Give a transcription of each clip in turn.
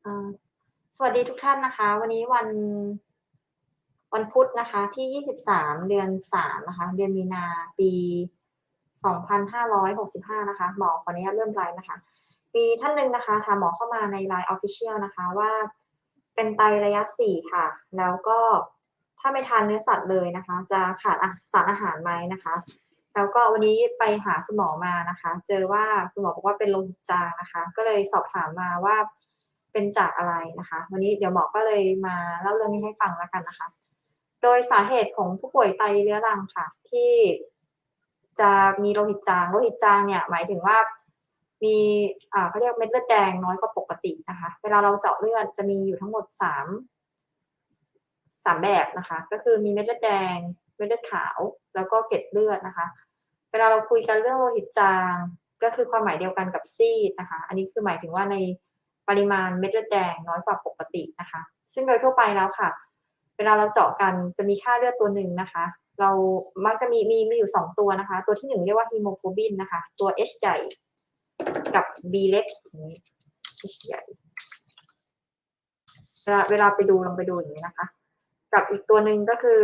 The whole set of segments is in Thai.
อ่าสวัสดีทุกท่านนะคะวันนี้วันพุธนะคะที่23เดือน3นะคะเดือนมีนาปี2565นะคะหมอขออนุญาตเริ่มไลฟ์นะคะมีท่านหนึ่งนะคะถามหมอเข้ามาใน LINE Official นะคะว่าเป็นไตระยะ4ค่ะแล้วก็ถ้าไม่ทานเนื้อสัตว์เลยนะคะจะขาดสารอาหารไหมนะคะแล้วก็วันนี้ไปหาคุณหมอมานะคะเจอว่าคุณหมอบอกว่าเป็นโลหิตจางนะคะก็เลยสอบถามมาว่าเป็นจากอะไรนะคะวันนี้เดี๋ยวหมอก็เลยมาเล่าเรื่องนี้ให้ฟังแล้วกันนะคะโดยสาเหตุของผู้ป่วยไตเรื้อรังค่ะที่จะมีโลหิตจางเนี่ยหมายถึงว่ามีเขาเรียกเม็ดเลือดแดงน้อยกว่าปกตินะคะเวลาเราเจาะเลือดจะมีอยู่ทั้งหมด3แบบนะคะก็คือมีเม็ดเลือดแดงเม็ดเลือดขาวแล้วก็เกล็ดเลือดนะคะเวลาเราคุยกันเรื่องโลหิตจางก็คือความหมายเดียวกันกับซีดนะคะอันนี้คือหมายถึงว่าในปริมาณเม็ดเลือดแดงน้อยกว่าปกตินะคะซึ่งโดยทั่วไปแล้วค่ะเวลาเราเจาะกันจะมีค่าเลือดตัวหนึ่งนะคะเรามักจะมีอยู่2ตัวนะคะตัวที่1เรียกว่าฮีโมโกลบินนะคะตัว H ใหญ่กับ B เล็กอย่างนี้ H ใหญ่เวลาไปดูลองไปดูอย่างนี้นะคะกับอีกตัวหนึ่งก็คือ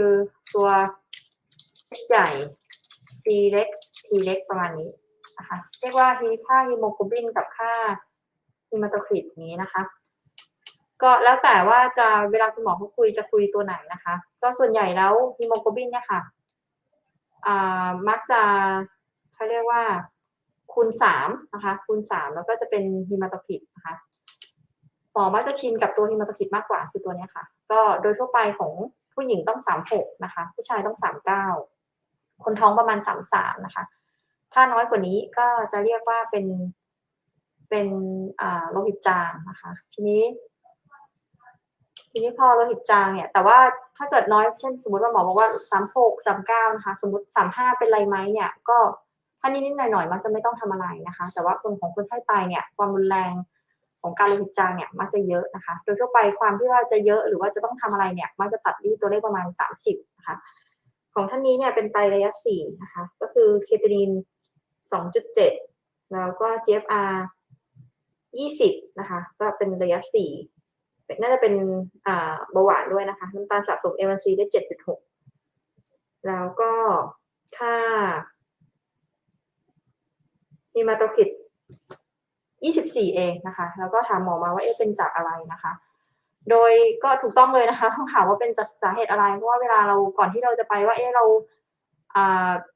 ตัว H ใหญ่ C เล็ก T เล็กประมาณนี้นะคะเรียกว่าค่าฮีโมโกลบินกับค่าฮีมาโตคริตนี้นะคะก็แล้วแต่ว่าจะเวลาคุณหมอเขาคุยจะคุยตัวไหนนะคะก็ส่วนใหญ่แล้วฮีโมโกลบินเนี่ยค่ะมักจะเขาเรียกว่าคูณ3นะคะคูณ3แล้วก็จะเป็นฮีมาโตคริตนะคะหมอมักจะชินกับตัวฮีมาโตคริตมากกว่าคือตัวนี้ค่ะก็โดยทั่วไปของผู้หญิงต้อง36นะคะผู้ชายต้อง39คนท้องประมาณ33นะคะถ้าน้อยกว่านี้ก็จะเรียกว่าเป็นโลหิตจางนะคะทีนี้พอโลหิตจางเนี่ยแต่ว่าถ้าเกิดน้อยเช่นสมมุติว่าหมอบอกว่า36 39นะคะสมมุติ35เป็นไรไหมเนี่ยก็ถ้านิดๆหน่อยๆมักจะไม่ต้องทำอะไรนะคะแต่ว่าของคนไข้ไตเนี่ยความรุนแรงของการโลหิตจางเนี่ยมักจะเยอะนะคะโดยทั่วไปความที่ว่าจะเยอะหรือว่าจะต้องทำอะไรเนี่ยมักจะตัดที่ตัวเลขประมาณ30นะคะของท่านนี้เนี่ยเป็นไตระยะ4นะคะก็คือเคตานีน2.7แล้วก็ GFR 20นะคะก็เป็นระยะ4น่าจะเป็นเบาหวานด้วยนะคะน้ำตาลสะสม A1C ได้ 7.6 แล้วก็ค่าฮีมาโตคริต24เองนะคะแล้วก็ถามหมอมาว่าเป็นจากอะไรนะคะโดยก็ถูกต้องเลยนะคะต้องถามว่าเป็นจากสาเหตุอะไรเพราะว่าเวลาเราก่อนที่เราจะไปว่าเรา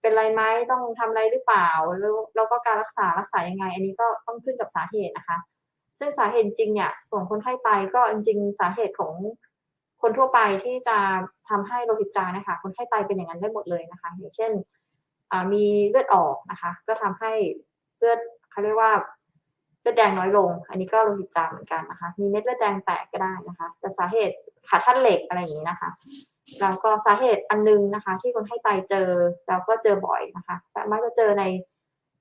เป็นไรไหมต้องทำอะไรหรือเปล่าแล้วก็การรักษายังไงอันนี้ก็ต้องขึ้นกับสาเหตุนะคะซึ่งสาเหตุจริงเนี่ยของคนไข้ไตก็จริงๆสาเหตุของคนทั่วไปที่จะทำให้โลหิตจางนะคะคนไข้ไตเป็นอย่างนั้นได้หมดเลยนะคะอย่างเช่นมีเลือดออกนะคะก็ทำให้เลือดเขาเรียกว่าเลือดแดงน้อยลงอันนี้ก็โลหิตจางเหมือนกันนะคะมีเม็ดเลือดแดงแตกก็ได้นะคะแต่สาเหตุขาดธาตุเหล็กอะไรอย่างนี้นะคะแล้วก็สาเหตุอันนึงนะคะที่คนไข้ไตเจอแล้วก็เจอบ่อยนะคะแต่มักจะเจอใน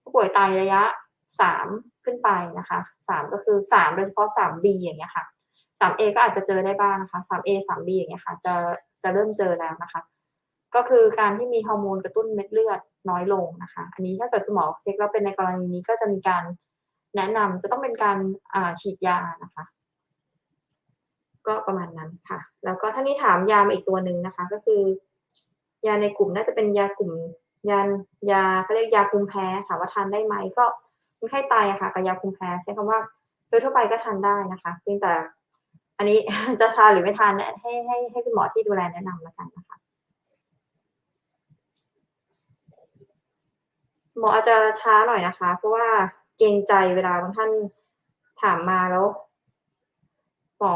ผู้ป่วยไตระยะ3ขึ้นไปนะคะ3ก็คือ3โดยเฉพาะ 3B อย่างเงี้ยค่ะ 3A ก็อาจจะเจอได้บ้างนะคะ 3A 3B อย่างเงี้ยค่ะจะเริ่มเจอแล้วนะคะก็คือการที่มีฮอร์โมนกระตุ้นเม็ดเลือดน้อยลงนะคะอันนี้ถ้าเกิดคุณหมอเช็คแล้วเป็นในกรณีนี้ก็จะมีการแนะนำจะต้องเป็นการฉีดยานะคะก็ประมาณนั้นค่ะแล้วก็ท่านนี้ถามยามาอีกตัวหนึ่งนะคะก็คือยาในกลุ่มน่าจะเป็นยากลุ่มยาเขาเรียกยาภูมิแพ้ถามว่าทานได้ไหมก็คนไข้ไตอะค่ะกับยาภูมิแพ้ใช้คำว่าโดยทั่วไปก็ทานได้นะคะเพียงแต่อันนี้ จะทานหรือไม่ทานเนี่ยให้คุณหมอที่ดูแลแนะนำแล้วกันนะคะหมออาจจะช้าหน่อยนะคะเพราะว่าเกรงใจเวลาบางท่านถามมาแล้วหมอ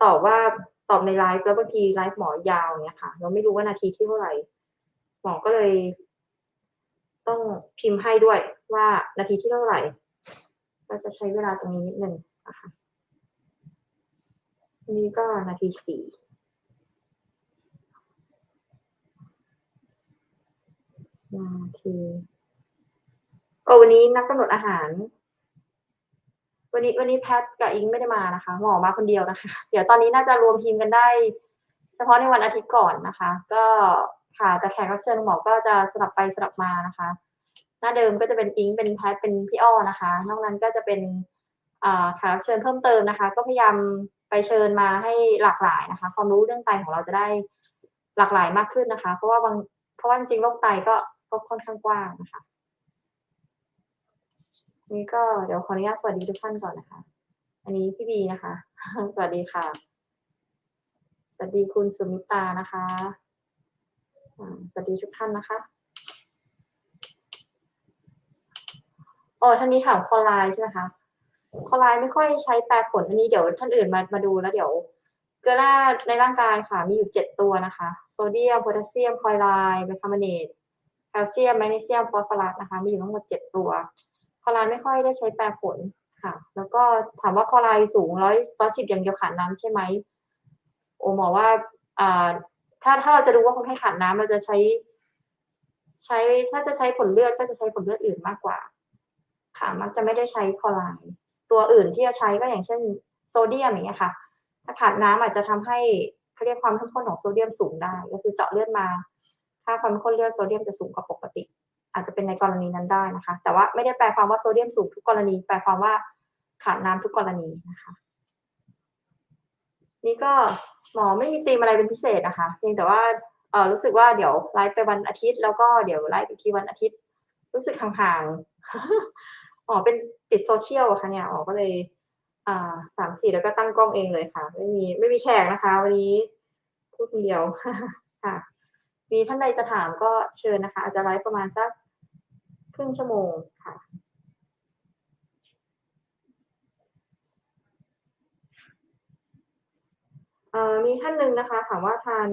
ตอบว่าตอบในไลฟ์แล้วบางทีไลฟ์หมอยาวอย่างเงี้ยค่ะเราไม่รู้ว่านาทีที่เท่าไรหมอก็เลยต้องพิมพ์ให้ด้วยว่านาทีที่เท่าไรก็จะใช้เวลาตรงนี้นิดหนึ่งนะคะอันนี้ก็นาที4นาทีวันนี้นักกำหนดอาหารวันนี้แพทกับอิงไม่ได้มานะคะหมอมาคนเดียวนะคะเดี๋ยวตอนนี้น่าจะรวมทีมกันได้เฉพาะในวันอาทิตย์ก่อนนะคะก็ค่ะแต่แขกรับเชิญหมอก็จะสลับไปสลับมานะคะหน้าเดิมก็จะเป็นอิงเป็นแพทเป็นพี่อ้อนะคะนอกนั้นก็จะเป็น แขกรับเชิญเพิ่มเติมนะคะ ก็พยายามไปเชิญมาให้หลากหลายนะคะ ความรู้เรื่องไตของเราจะได้หลากหลายมากขึ้นนะคะ เพราะว่าจริงๆโรคไตก็ค่อนข้างกว้างนะคะนี่ก็เดี๋ยวขออนุญาตสวัสดีทุกท่านก่อนนะคะ อันนี้พี่บีนะคะ สวัสดีค่ะ สวัสดีคุณสุมิตานะคะสวัสดีทุกท่านนะคะท่านนี้ถามคอไลน์ใช่ไหมคะคอไลน์ไม่ค่อยใช้แปรผลอันนี้เดี๋ยวท่านอื่นมาดูแล้วเดี๋ยวเกลือแร่ในร่างกายค่ะมีอยู่7ตัวนะคะโซเดียมโพแทสเซียมคลอไรด์ไบคาร์บอเนตแคลเซียมแมกนีเซียมฟอสฟอรัสนะคะมีอยู่ทั้งหมด7ตัวคอไลน์ไม่ค่อยได้ใช้แปรผลค่ะแล้วก็ถามว่าคอไลน์สูง110อย่างเดียวขาดน้ำใช่ไหมหมอว่าถ้าเราจะดูว่าคนไข้ขาดน้ำเราจะใช้ถ้าจะใช้ผลเลือดก็จะใช้ผลเลือดอื่นมากกว่าค่ะมักจะไม่ได้ใช้คลอไรด์ตัวอื่นที่จะใช้ก็อย่างเช่นโซเดียมอย่างเงี้ยค่ะถ้าขาดน้ำอาจจะทำให้เขาเรียกความเข้มข้นของโซเดียมสูงได้ก็คือเจาะเลือดมาค่าความเข้มข้นเลือดโซเดียมจะสูงกว่าปกติอาจจะเป็นในกรณีนั้นได้นะคะแต่ว่าไม่ได้แปลความว่าโซเดียมสูงทุกกรณีแปลความว่าขาดน้ำทุกกรณีนะคะนี่ก็หมอไม่มีธีมอะไรเป็นพิเศษนะคะเพียงแต่ว่ารู้สึกว่าเดี๋ยวไลฟ์ไปวันอาทิตย์แล้วก็เดี๋ยวไลฟ์อีกทีวันอาทิตย์รู้สึกห่างๆเป็นติดโซเชียลค่ะเนี่ยก็เลย3-4แล้วก็ตั้งกล้องเองเลยค่ะไม่มีแขกนะคะวันนี้พูดคนเดียวค่ะมีท่านใดจะถามก็เชิญนะคะอาจจะไลฟ์ประมาณสักครึ่งชั่วโมงค่ะมีท่านหนึ่งนะคะถามว่าทาน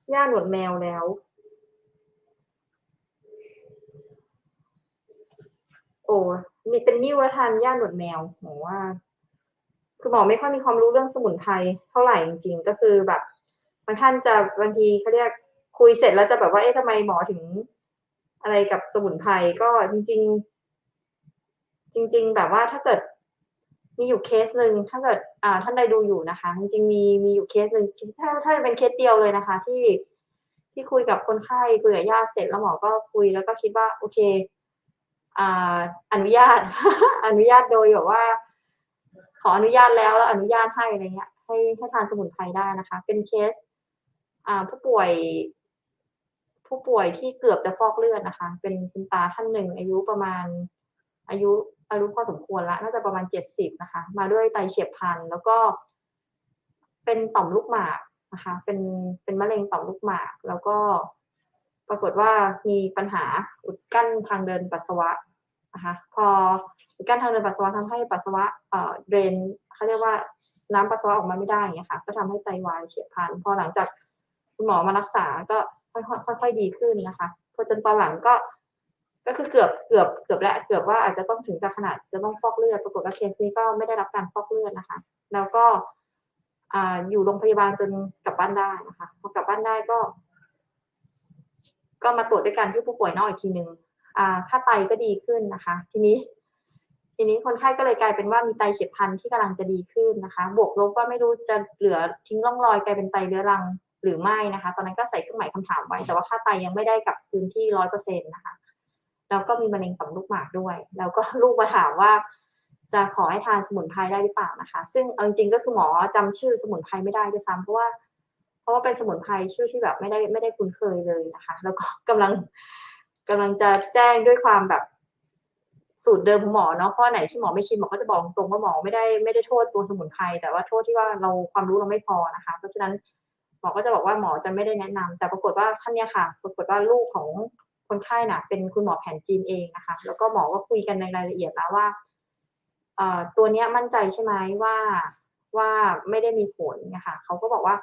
หญ้าหนวดแมวแล้วมีเป็นนิ่วแล้วทานหญ้าหนวดแมวหมอว่าคือหมอไม่ค่อยมีความรู้เรื่องสมุนไพรเท่าไหร่จริงๆก็คือแบบบางท่านจะบางทีเขาเรียกคุยเสร็จแล้วจะแบบว่าทำไมหมอถึงอะไรกับสมุนไพรก็จริงๆแบบว่าถ้าเกิดมีอยู่เคสหนึ่งถ้าเกิดท่านใดดูอยู่นะคะจริงๆมีอยู่เคสหนึ่งถ้าเป็นเคสเดียวเลยนะคะที่คุยกับคนไข้คุยกับญาติเสร็จแล้วหมอก็คุยแล้วก็คิดว่าโอเคอ่าอนุญาต อนุญาตโดยแบบว่าขออนุญาตแล้วอนุญาตให้อะไรเงี้ยให้ทานสมุนไพรได้นะคะเป็นเคสผู้ป่วยที่เกือบจะฟอกเลือดนะคะเป็นคุณตาท่านหนึ่งอายุพอสมควรแล้วน่าจะประมาณ70นะคะมาด้วยไตเฉียบพลันแล้วก็เป็นต่อมลูกหมากนะคะเป็นมะเร็งต่อมลูกหมากแล้วก็ปรากฏว่ามีปัญหาอุดกั้นทางเดินปัสสาวะนะคะพออุดกั้นทางเดินปัสสาวะทำให้ปัสสาวะเดรนเขาเรียกว่าน้ำปัสสาวะออกมาไม่ได้อย่างเงี้ยค่ะก็ทำให้ไตวายเฉียบพลันพอหลังจากคุณหมอมารักษาก็ค่อยๆดีขึ้นนะคะพอจนตอนหลังก็คือเกือบแล้วเกือบว่าอาจจะต้องถึงกับขนาดจะต้องฟอกเลือดปรากฏว่าเคสนี้ก็ไม่ได้รับการฟอกเลือดนะคะแล้วก็อยู่โรงพยาบาลจนกลับบ้านได้นะคะพอกลับบ้านได้ก็มาตรวจด้วยกันที่ผู้ป่วยนอกอีกทีหนึ่งค่าไตก็ดีขึ้นนะคะทีนี้คนไข้ก็เลยกลายเป็นว่ามีไตเฉียบพลันที่กำลังจะดีขึ้นนะคะบวกลบว่าไม่รู้จะเหลือทิ้งร่องรอยกลายเป็นไตเรื้อรังหรือไม่นะคะตอนนั้นก็ใส่เครื่องหมายคำถามไว้แต่ว่าค่าไตยังไม่ได้กลับคืนที่100%นะคะแล้วก็มีมะเร็งต่อมลูกหมากด้วยแล้วก็ลูกมาถามว่าจะขอให้ทานสมุนไพรได้หรือเปล่านะคะซึ่งเอาจริงๆก็คือหมอจำชื่อสมุนไพรไม่ได้ด้วยซ้ำเพราะว่าเป็นสมุนไพรชื่อที่แบบไม่ได้คุ้นเคยเลยนะคะแล้วก็กำลังจะแจ้งด้วยความแบบสูตรเดิมของหมอเนาะข้อไหนที่หมอไม่ชินหมอก็จะบอกตรงว่าหมอไม่ได้โทษตัวสมุนไพรแต่ว่าโทษที่ว่าเราความรู้เราไม่พอนะคะเพราะฉะนั้นหมอก็จะบอกว่าหมอจะไม่ได้แนะนำแต่ปรากฏว่าท่านเนี้ยค่ะปรากฏว่าลูกของคนไข้น่ะเป็นคุณหมอแผนจีนเองนะคะแล้วก็หมอก็คุยกันในรายละเอียดแล้วว่าตัวเนี้ยมั่นใจใช่ไหมว่าไม่ได้มีผลเนี่ยค่ะเขาก็บอกว่า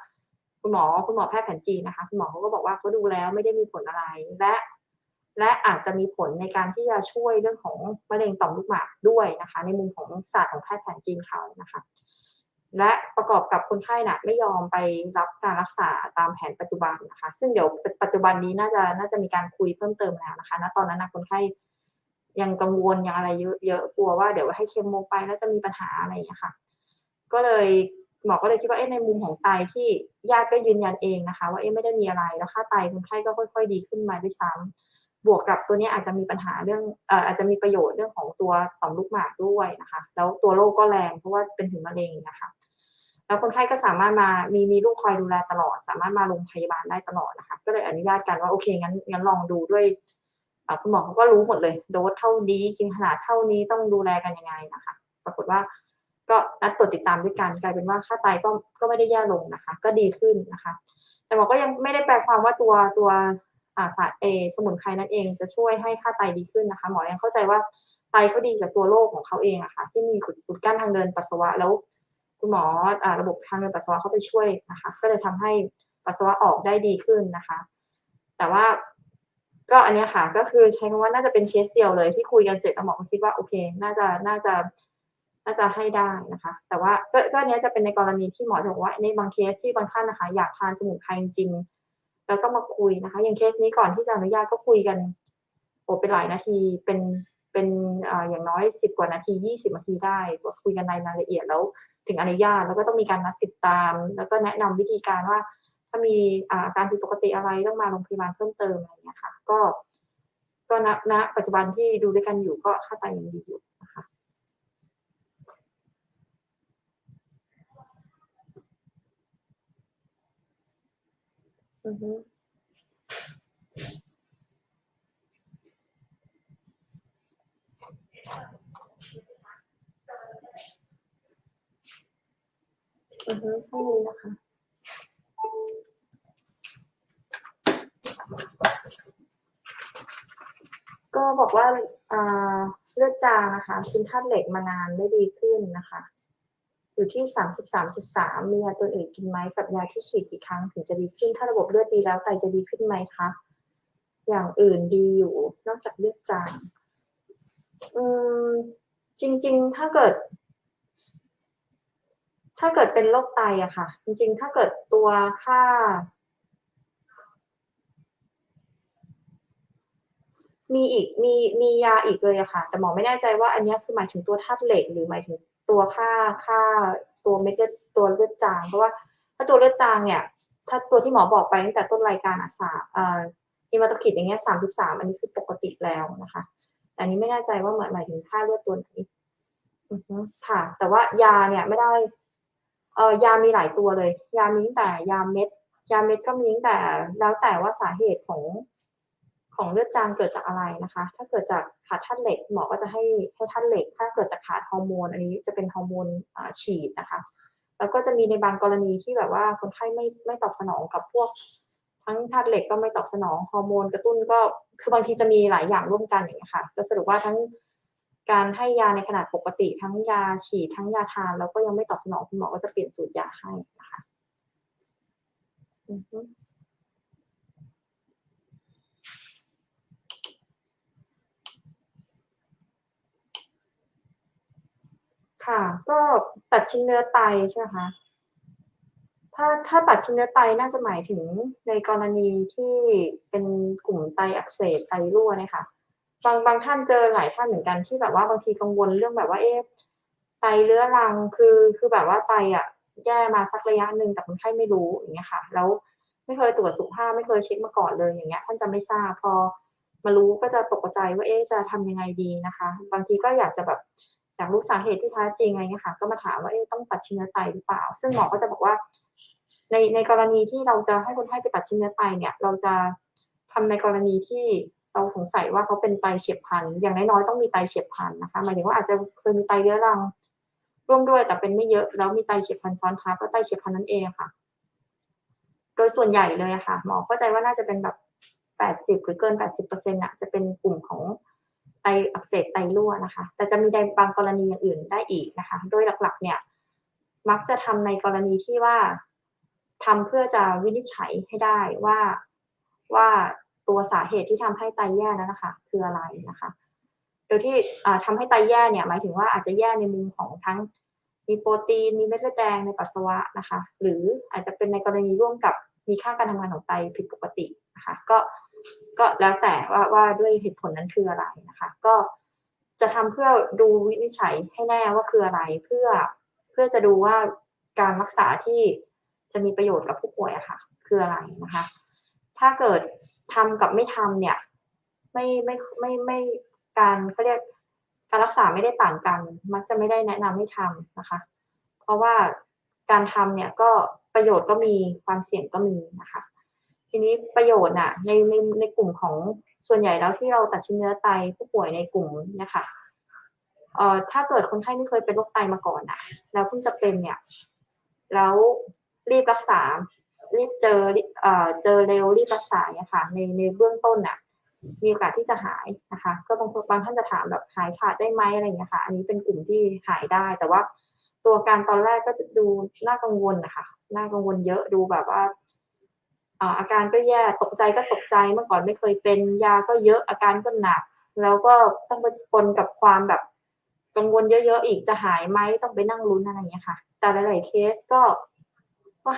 คุณหมอแพทย์แผนจีนนะคะคุณหมอเขาก็บอกว่าเขาดูแล้วไม่ได้มีผลอะไรและอาจจะมีผลในการที่จะช่วยเรื่องของมะเร็งต่อมลูกหมากด้วยนะคะในมุมของศาสตร์ของแพทย์แผนจีนเขานะคะและประกอบกับคนไข้น่ะไม่ยอมไปรับการรักษาตามแผนปัจจุบันนะคะซึ่งเดี๋ยวปัจจุบันนี้น่าจะมีการคุยเพิ่มเติมแล้วนะคะณตอนนั้นน่ะคนไข้ยังกังวลยังอะไรเยอะกลัวว่าเดี๋ยวให้เคโมไปแล้วจะมีปัญหาอะไรอย่างเงี้ยค่ะก็เลยหมอก็เลยคิดว่าในมุมของไตที่ญาติก็ยืนยันเองนะคะว่าไม่ได้มีอะไรแล้วค่าไตคนไข้ก็ค่อยๆดีขึ้นมาด้วยซ้ำ บวกกับตัวนี้อาจจะมีปัญหาเรื่องอาจจะมีประโยชน์เรื่องของตัวต่อมลูกหมากด้วยนะคะแล้วตัวโรคก็แรงเพราะว่าเป็นถึงมะเร็งนะคะแล้วคนไข้ก็สามารถมามีลูกคอยดูแลตลอดสามารถมาโรงพยาบาลได้ตลอดนะคะก็เลยอนุญาตกันว่าโอเคงั้นลองดูด้วยคุณหมอเขาก็รู้หมดเลยโดสเท่านี้กินขนาดเท่านี้ต้องดูแลกันยังไงนะคะปรากฏว่าก็นัดตรวจติดตามด้วยกันกลายเป็นว่าค่าไตก็ไม่ได้แย่ลงนะคะก็ดีขึ้นนะคะแต่หมอก็ยังไม่ได้แปลความว่าตัวสมุนไพรนั่นเองจะช่วยให้ค่าไตดีขึ้นนะคะหมอยังเข้าใจว่าไตเขาดีจากตัวโรคของเขาเองอะค่ะที่มีอุดกั้นทางเดินปัสสาวะแล้วคุณหมอระบบทางเดินปัสสาวะเข้าไปช่วยนะคะก็เลยทำให้ปัสสาวะออกได้ดีขึ้นนะคะแต่ว่าก็อันนี้ค่ะก็คือใช้คำว่าน่าจะเป็นเคสเดียวเลยที่คุยกันเสร็จแล้วหมอก็คิดว่าโอเคน่าจะให้ได้นะคะแต่ว่าก็อันนี้จะเป็นในกรณีที่หมอจะบอกว่าในบางเคสที่บางท่านนะคะอยากทานสมุนไพรจริงๆแล้วก็มาคุยนะคะอย่างเคสนี้ก่อนที่จะอนุญาตก็คุยกันโอ้เป็นหลายนาทีเป็นอย่างน้อย10กว่านาที20นาทีได้ก็คุยกันในรายละเอียดแล้วถึงอนุญาตแล้วก็ต้องมีการนัดติดตามแล้วก็แนะนำวิธีการว่าถ้ามีอาการผิดปกติอะไรต้องมาโรงพยาบาลเพิ่มเติมอะไรอย่างเงี้ยค่ะก็ณปัจจุบันที่ดูด้วยกันอยู่ก็ค่าไตยังดีอยู่นะคะอือฮึอือฮึไม่มีนะคะก็บอกว่าอ่าเลือดจางนะคะกินธาตุเหล็กมานานไม่ดีขึ้นนะคะอยู่ที่33.3มียาตัวอื่นกินไหมกับยาที่ฉีดกี่ครั้งถึงจะดีขึ้นถ้าระบบเลือดดีแล้วไตจะดีขึ้นไหมคะอย่างอื่นดีอยู่นอกจากเลือดจางอืมจริงๆถ้าเกิดเป็นโรคไตอะค่ะจริงๆถ้าเกิดตัวค่ามีอีกมียาอีกเลยอะค่ะแต่หมอไม่แน่ใจว่าอันนี้คือหมายถึงตัวธาตุเหล็กหรือหมายถึงตัวค่าตัวเม็ดเลือดตัวเลือดจางเพราะว่าถ้าตัวเลือดจางเนี่ยถ้าตัวที่หมอบอกไปตั้งแต่ต้นรายการอะฮีมาโตคริตอย่างเงี้ย33อันนี้คือปกติแล้วนะคะแต่อันนี้ไม่แน่ใจว่าหมายถึงค่าเลือดตัวไหนอือฮึค่ะแต่ว่ายาเนี่ยไม่ได้ยามีหลายตัวเลยยามีตั้งแต่ยาเม็ดก็มีตั้งแต่แล้วแต่ว่าสาเหตุของเลือดจางเกิดจากอะไรนะคะถ้าเกิดจากขาดธาตุเหล็กหมอก็จะให้ธาตุเหล็กถ้าเกิดจากขาดฮอร์โมนอันนี้จะเป็นฮอร์โมนฉีดนะคะแล้วก็จะมีในบางกรณีที่แบบว่าคนไข้ไม่ตอบสนองกับพวกทั้งธาตุเหล็กก็ไม่ตอบสนองฮอร์โมนกระตุ้นก็คือบางทีจะมีหลายอย่างร่วมกันอย่างเงี้ยค่ะก็สรุปว่าทั้งการให้ยาในขนาดปกติทั้งยาฉีดทั้งยาทานแล้วก็ยังไม่ตอบสนองคุณหมอก็จะเปลี่ยนสูตรยาให้นะคะอือฮึ ค่ะก็ตัดชิ้นเนื้อไตใช่ไหมคะถ้าตัดชิ้นเนื้อไตน่าจะหมายถึงในกรณีที่เป็นกลุ่มไตอักเสบไตรั่วเนี่ยค่ะบางท่านเจอหลายท่านเหมือนกันที่แบบว่าบางทีกังวลเรื่องแบบว่าเอ๊ะไตเรื้อรังคือแบบว่าไตอะแย่มาสักระยะหนึ่งแต่คนไข้ไม่รู้อย่างเงี้ยค่ะแล้วไม่เคยตรวจสุขภาพไม่เคยเช็กมาก่อนเลยอย่างเงี้ยท่านจะไม่ทราบพอมารู้ก็จะตกใจว่าเอ๊ะจะทำยังไงดีนะคะบางทีก็อยากจะแบบอยากรู้สาเหตุที่แท้จริงอะไรเงี้ยค่ะก็มาถามว่าเอ๊ะต้องตัดชิ้นเนื้อไตหรือเปล่าซึ่งหมอก็จะบอกว่าในกรณีที่เราจะให้คนไข้ไปตัดชิ้นเนื้อไตเนี่ยเราจะทำในกรณีที่เราสงสัยว่าเขาเป็นไตเฉียบพลันอย่างน้อยๆต้องมีไตเฉียบพลันนะคะหมายถึงว่าอาจจะเคยมีไตเรื้อรังร่วมด้วยแต่เป็นไม่เยอะแล้วมีไตเฉียบพลันซ้อนทับก็ไตเฉียบพลันนั่นเองอะค่ะโดยส่วนใหญ่เลยอะค่ะหมอเข้าใจว่าน่าจะเป็นแบบ80หรือเกิน80%น่ะจะเป็นกลุ่มของไตอักเสบไตรั่วนะคะแต่จะมีในบางกรณีอย่างอื่นได้อีกนะคะโดยหลักๆเนี่ยมักจะทำในกรณีที่ว่าทำเพื่อจะวินิจฉัยให้ได้ว่าตัวสาเหตุที่ทำให้ไตแย่นั้นน่ะค่ะคืออะไรนะคะโดยที่ทำให้ไตแย่เนี่ยหมายถึงว่าอาจจะแย่ในมุมของทั้งมีโปรตีนมีเม็ดเลือดแดงในปัสสาวะนะคะหรืออาจจะเป็นในกรณีร่วมกับมีค่าการทำงานของไตผิดปกตินะคะก็แล้วแต่ว่าด้วยเหตุผลนั้นคืออะไรนะคะก็จะทำเพื่อดูวินิจฉัยให้แน่ว่าคืออะไรเพื่อจะดูว่าการรักษาที่จะมีประโยชน์กับผู้ป่วยอะค่ะคืออะไรนะคะถ้าเกิดทำกับไม่ทำเนี่ย ไม่การเขาเรียกการรักษาไม่ได้ต่างกันมักจะไม่ได้แนะนำให้ทำนะคะเพราะว่าการทำเนี่ยก็ประโยชน์ก็มีความเสี่ยงก็มีนะคะทีนี้ประโยชน์น่ะในกลุ่มของส่วนใหญ่แล้วที่เราตัดชิ้นเนื้อไตผู้ป่วยในกลุ่มเนี่ยค่ะถ้าเกิดคนไข้ไม่เคยเป็นโรคไตมาก่อนน่ะแล้วเพิ่งจะเป็นเนี่ยแล้วรีบรักษารีบเจอเร็วรีบรักษาเนี่ยค่ะในเบื้องต้นน่ะมีโอกาสที่จะหายนะคะก็บางท่านจะถามแบบหายขาดได้ไหมอะไรอย่างเงี้ยค่ะอันนี้เป็นกลุ่มที่หายได้แต่ว่าตัวการตอนแรกก็จะดูน่ากังวลน่ะค่ะน่ากังวลเยอะดูแบบว่าอาการก็แย่ตกใจก็ตกใจเมื่อก่อนไม่เคยเป็นยาก็เยอะอาการก็หนักแล้วก็ต้องไปปนกับความแบบกังวลเยอะๆอีกจะหายไหมต้องไปนั่งลุ้นอะไรอย่างเงี้ยค่ะแต่หลายๆเคสก็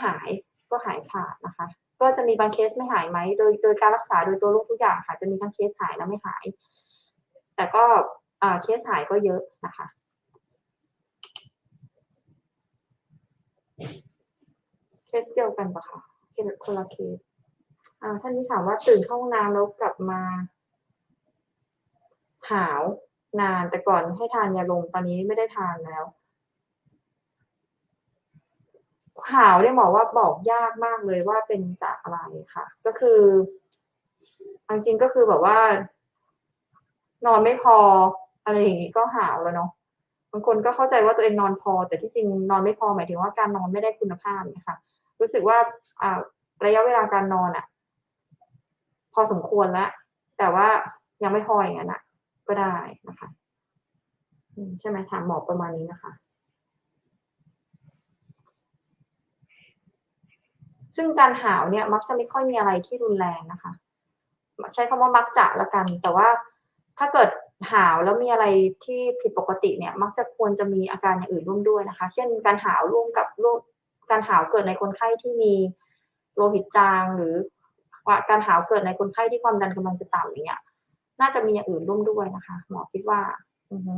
หายขาดนะคะก็จะมีบางเคสไม่หายไหมโดยการรักษาโดยตัวโรคทุกอย่างค่ะจะมีทั้งเคสหายและไม่หายแต่ก็เคสหายก็เยอะนะคะเคสเดียวกันเปล่าคะคนละเคสท่านนี้ถามว่าตื่นเข้าห้องน้ำแล้วกลับมาหาวนานแต่ก่อนให้ทานยาลมตอนนี้ไม่ได้ทานแล้วหาวเนี่ยหมอว่าบอกยากมากเลยว่าเป็นจากอะไรค่ะก็คือเอาจริงก็คือแบบว่านอนไม่พออะไรอย่างงี้ก็หาวแล้วเนาะบางคนก็เข้าใจว่าตัวเองนอนพอแต่ที่จริงนอนไม่พอหมายถึงว่าการนอนไม่ได้คุณภาพอย่างเงี้ยค่ะรู้สึกว่าอ่าระยะเวลาการนอนอะพอสมควรแล้วแต่ว่ายังไม่พออย่างงั้นน่ะก็ได้นะคะใช่ไหมถามหมอประมาณนี้นะคะ ซึ่งการหาวเนี่ยมักจะไม่ค่อยมีอะไรที่รุนแรงนะคะใช้คำว่ามักจะแล้วกันแต่ว่าถ้าเกิดหาวแล้วมีอะไรที่ผิดปกติเนี่ยมักจะควรจะมีอาการอย่างอื่นร่วมด้วยนะคะเช่นการหาวร่วมกับโรคการหาวเกิดในคนไข้ที่มีโลหิตจางหรือการหาวเกิดในคนไข้ที่ความดันกำลังจะต่ำอย่างเงี้ยน่าจะมีอย่างอื่นร่วมด้วยนะคะหมอคิดว่าอือฮึ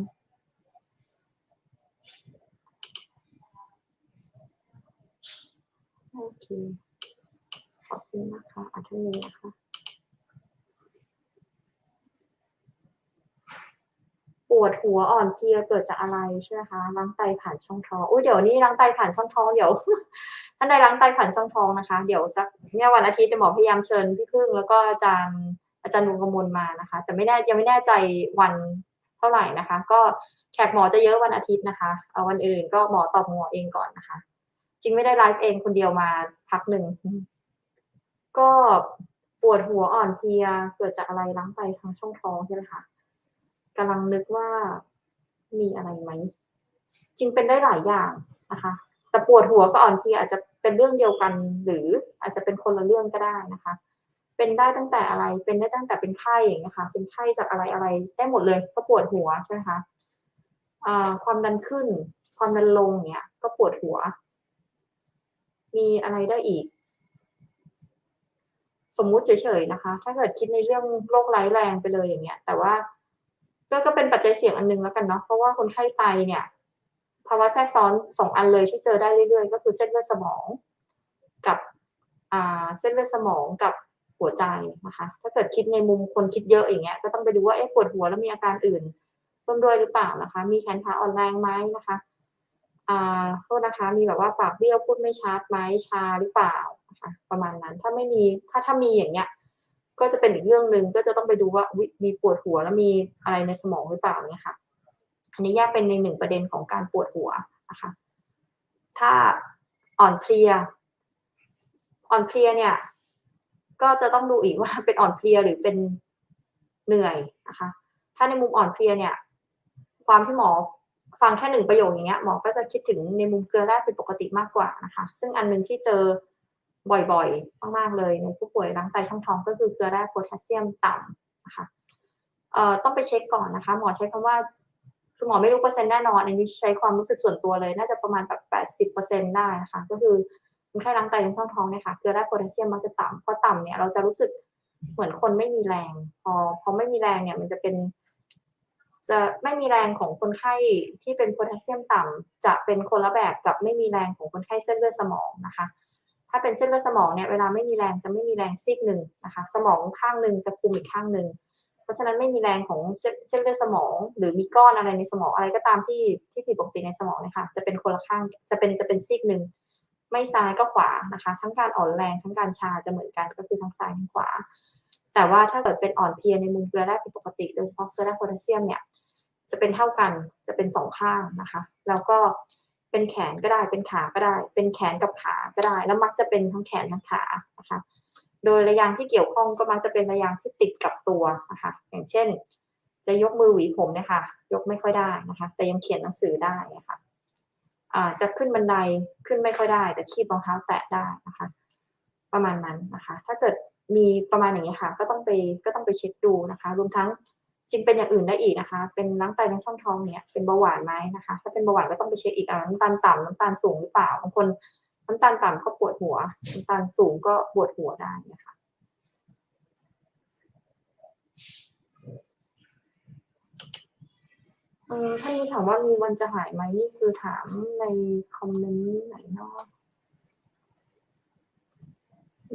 โอเคขอบคุณนะคะท่านนี้นะคะ ปวดหัวอ่อนเพลียเกิดจากอะไรใช่ไหมคะล้างไตผ่านช่องท้องอุ๊ยเดี๋ยวนี้ล้างไตผ่านช่องท้องเดี๋ยวท่านใดล้างไตผ่านช่องท้องนะคะเดี๋ยวสักเนี่ยวันอาทิตย์หมอพยายามเชิญพี่พึ่งแล้วก็อาจารย์ดวงกมลมานะคะแต่ยังไม่แน่ใจวันเท่าไรนะคะก็แขกหมอจะเยอะวันอาทิตย์นะคะวันอื่นก็หมอตอบหมอเองก่อนนะคะจริงไม่ได้ไลฟ์เองคนเดียวมาพักหนึ่งก็ปวดหัวอ่อนเพลียเกิดจากอะไรล้างไตทางช่องท้องใช่ไหมคะ กำลังนึกว่ามีอะไรไหมจริงเป็นได้หลายอย่างนะคะแต่ปวดหัวกับอ่อนเพลียอาจจะเป็นเรื่องเดียวกันหรืออาจจะเป็นคนละเรื่องก็ได้นะคะเป็นได้ตั้งแต่อะไรเป็นได้ตั้งแต่เป็นไข้อย่างเงี้ยค่ะเป็นไข้จากอะไรได้หมดเลยก็ปวดหัวใช่ไหมคะความดันขึ้นความดันลงอย่างเงี้ยก็ปวดหัวมีอะไรได้อีกสมมุติเฉยๆนะคะถ้าเกิดคิดในเรื่องโรคร้ายแรงไปเลยอย่างเงี้ยแต่ว่าก็เป็นปัจจัยเสี่ยงอันหนึ่งแล้วกันเนาะเพราะว่าคนไข้ไตเนี่ย ภาวะแทรกซ้อน2อันเลยที่เจอได้เรื่อยๆก็คือเส้นเลือดสมองกับเส้นเลือดสมองกับหัวใจนะคะถ้าเกิดคิดในมุมคนคิดเยอะอย่างเงี้ยก็ต้องไปดูว่าเอ๊ะปวดหัวแล้วมีอาการอื่นร่วมด้วยหรือเปล่านะคะมีแขนขาอ่อนแรงไหมนะคะโทษนะคะมีแบบว่าปากเบี้ยวพูดไม่ชัดไหมชาหรือเปล่านะคะประมาณนั้นถ้าไม่มีถ้ามีอย่างเงี้ยก็จะเป็นอีกเรื่องหนึ่งก็จะต้องไปดูว่าอุ๊ยมีปวดหัวแล้วมีอะไรในสมองหรือเปล่าเนี่ยค่ะ อันนี้แยกเป็นใน1ประเด็นของการปวดหัวนะคะถ้าอ่อนเพลียอ่อนเพลียเนี่ยก็จะต้องดูอีกว่าเป็นอ่อนเพลียหรือเป็นเหนื่อยนะคะถ้าในมุมอ่อนเพลียเนี่ยความที่หมอฟังแค่1ประโยคอย่างเงี้ยหมอก็จะคิดถึงในมุมเกลือแร่ผิดปกติมากกว่านะคะซึ่งอันหนึ่งที่เจอบ่อยๆมากๆเลยในผู้ป่วยล้างไตช่องท้องก็คือเกลือแร่โพแทสเซียมต่ำนะคะ ต้องไปเช็กก่อนนะคะหมอใช้คำว่าคือหมอไม่รู้เปอร์เซ็นต์แน่นอนอันนี้ใช้ความรู้สึกส่วนตัวเลยน่าจะประมาณแบบ80%ได้นะคะก็คือคนไข้ล้างไตในช่องท้องเนี่ยค่ะเกลือแร่โพแทสเซียมมักจะต่ำพอต่ำเนี่ยเราจะรู้สึกเหมือนคนไม่มีแรงพอไม่มีแรงเนี่ยมันจะไม่มีแรงของคนไข้ที่เป็นโพแทสเซียมต่ำจะเป็นคนละแบบกับไม่มีแรงของคนไข้เส้นเลือดสมองนะคะถ้าเป็นเส้นเลือดสมองเนี่ยเวลาไม่มีแรงจะไม่มีแรงซีกหนึ่งนะคะสมองข้างหนึ่งจะคุมอีกข้างหนึ่ง เพราะฉะนั้นไม่มีแรงของเส้นเลือดสมองหรือมีก้อนอะไรในสมองอะไรก็ตามที่ผิดปกติในสมองเนี่ยค่ะจะเป็นคนละข้างจะเป็นซีกหนึ่งไม่ซ้ายก็ขวานะคะทั้งการอ่อนแรงทั้งการชาจะเหมือนกันก็คือทั้งซ้ายทั้งขวาแต่ว่าถ้าเกิดเป็นอ่อนเพลียในมุมเกลือแร่ผิดปกติโดยเฉพาะเกลือแร่โพแทสเซียมเนี่ยจะเป็นเท่ากันจะเป็นสองข้างนะคะแล้วก็เป็นแขนก็ได้เป็นขาก็ได้เป็นแขนกับขาก็ได้แล้วมักจะเป็นทั้งแขนทั้งขานะคะโดยระยางที่เกี่ยวข้องก็มักจะเป็นระยางที่ติดกับตัวนะคะอย่างเช่นจะยกมือหวีผมเนี่ยค่ะยกไม่ค่อยได้นะคะแต่ยังเขียนหนังสือได้นะคะจะขึ้นบันไดขึ้นไม่ค่อยได้แต่คีบรองเท้าแตะได้นะคะประมาณนั้นนะคะถ้าเกิดมีประมาณอย่างนี้ค่ะก็ต้องไปเช็คดูนะคะรวมทั้งจริงเป็นอย่างอื่นได้อีกนะคะเป็นน้ำไตในช่องท้องเนี่ยเป็นเบาหวานไหมนะคะถ้าเป็นเบาหวานก็ต้องไปเช็คอีกน้ำตาลต่ำน้ำตาลสูงหรือเปล่าบางคนน้ำตาลต่ำก็ปวดหัวน้ำตาลสูงก็ปวดหัวได้นะคะท่านนี้ถามว่ามีวันจะหายไหมนี่คือถามในคอมเมนต์ไหนเนาะ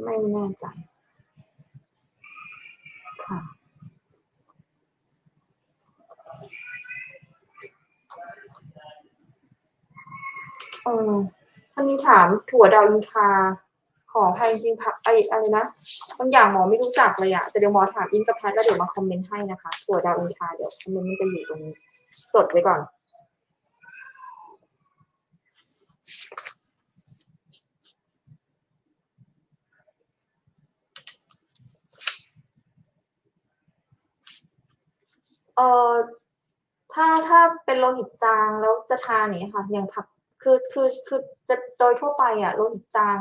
ไม่แน่ใจค่ะท่านนี้ถามถั่วดาวอินคาขออภัยจริงๆค่ะอะไรนะบางอย่างหมอไม่รู้จักเลยอะแต่เดี๋ยวหมอถามอินกับแพทแล้วเดี๋ยวมาคอมเมนต์ให้นะคะถั่วดาวอินคาเดี๋ยวคอมเมนต์มันจะอยู่ตรงนี้จดไว้ก่อนถ้าเป็นโลหิตจางแล้วจะทานอย่างนี้ค่ะอย่างผักคือจะโดยทั่วไปอะโลหิตจาง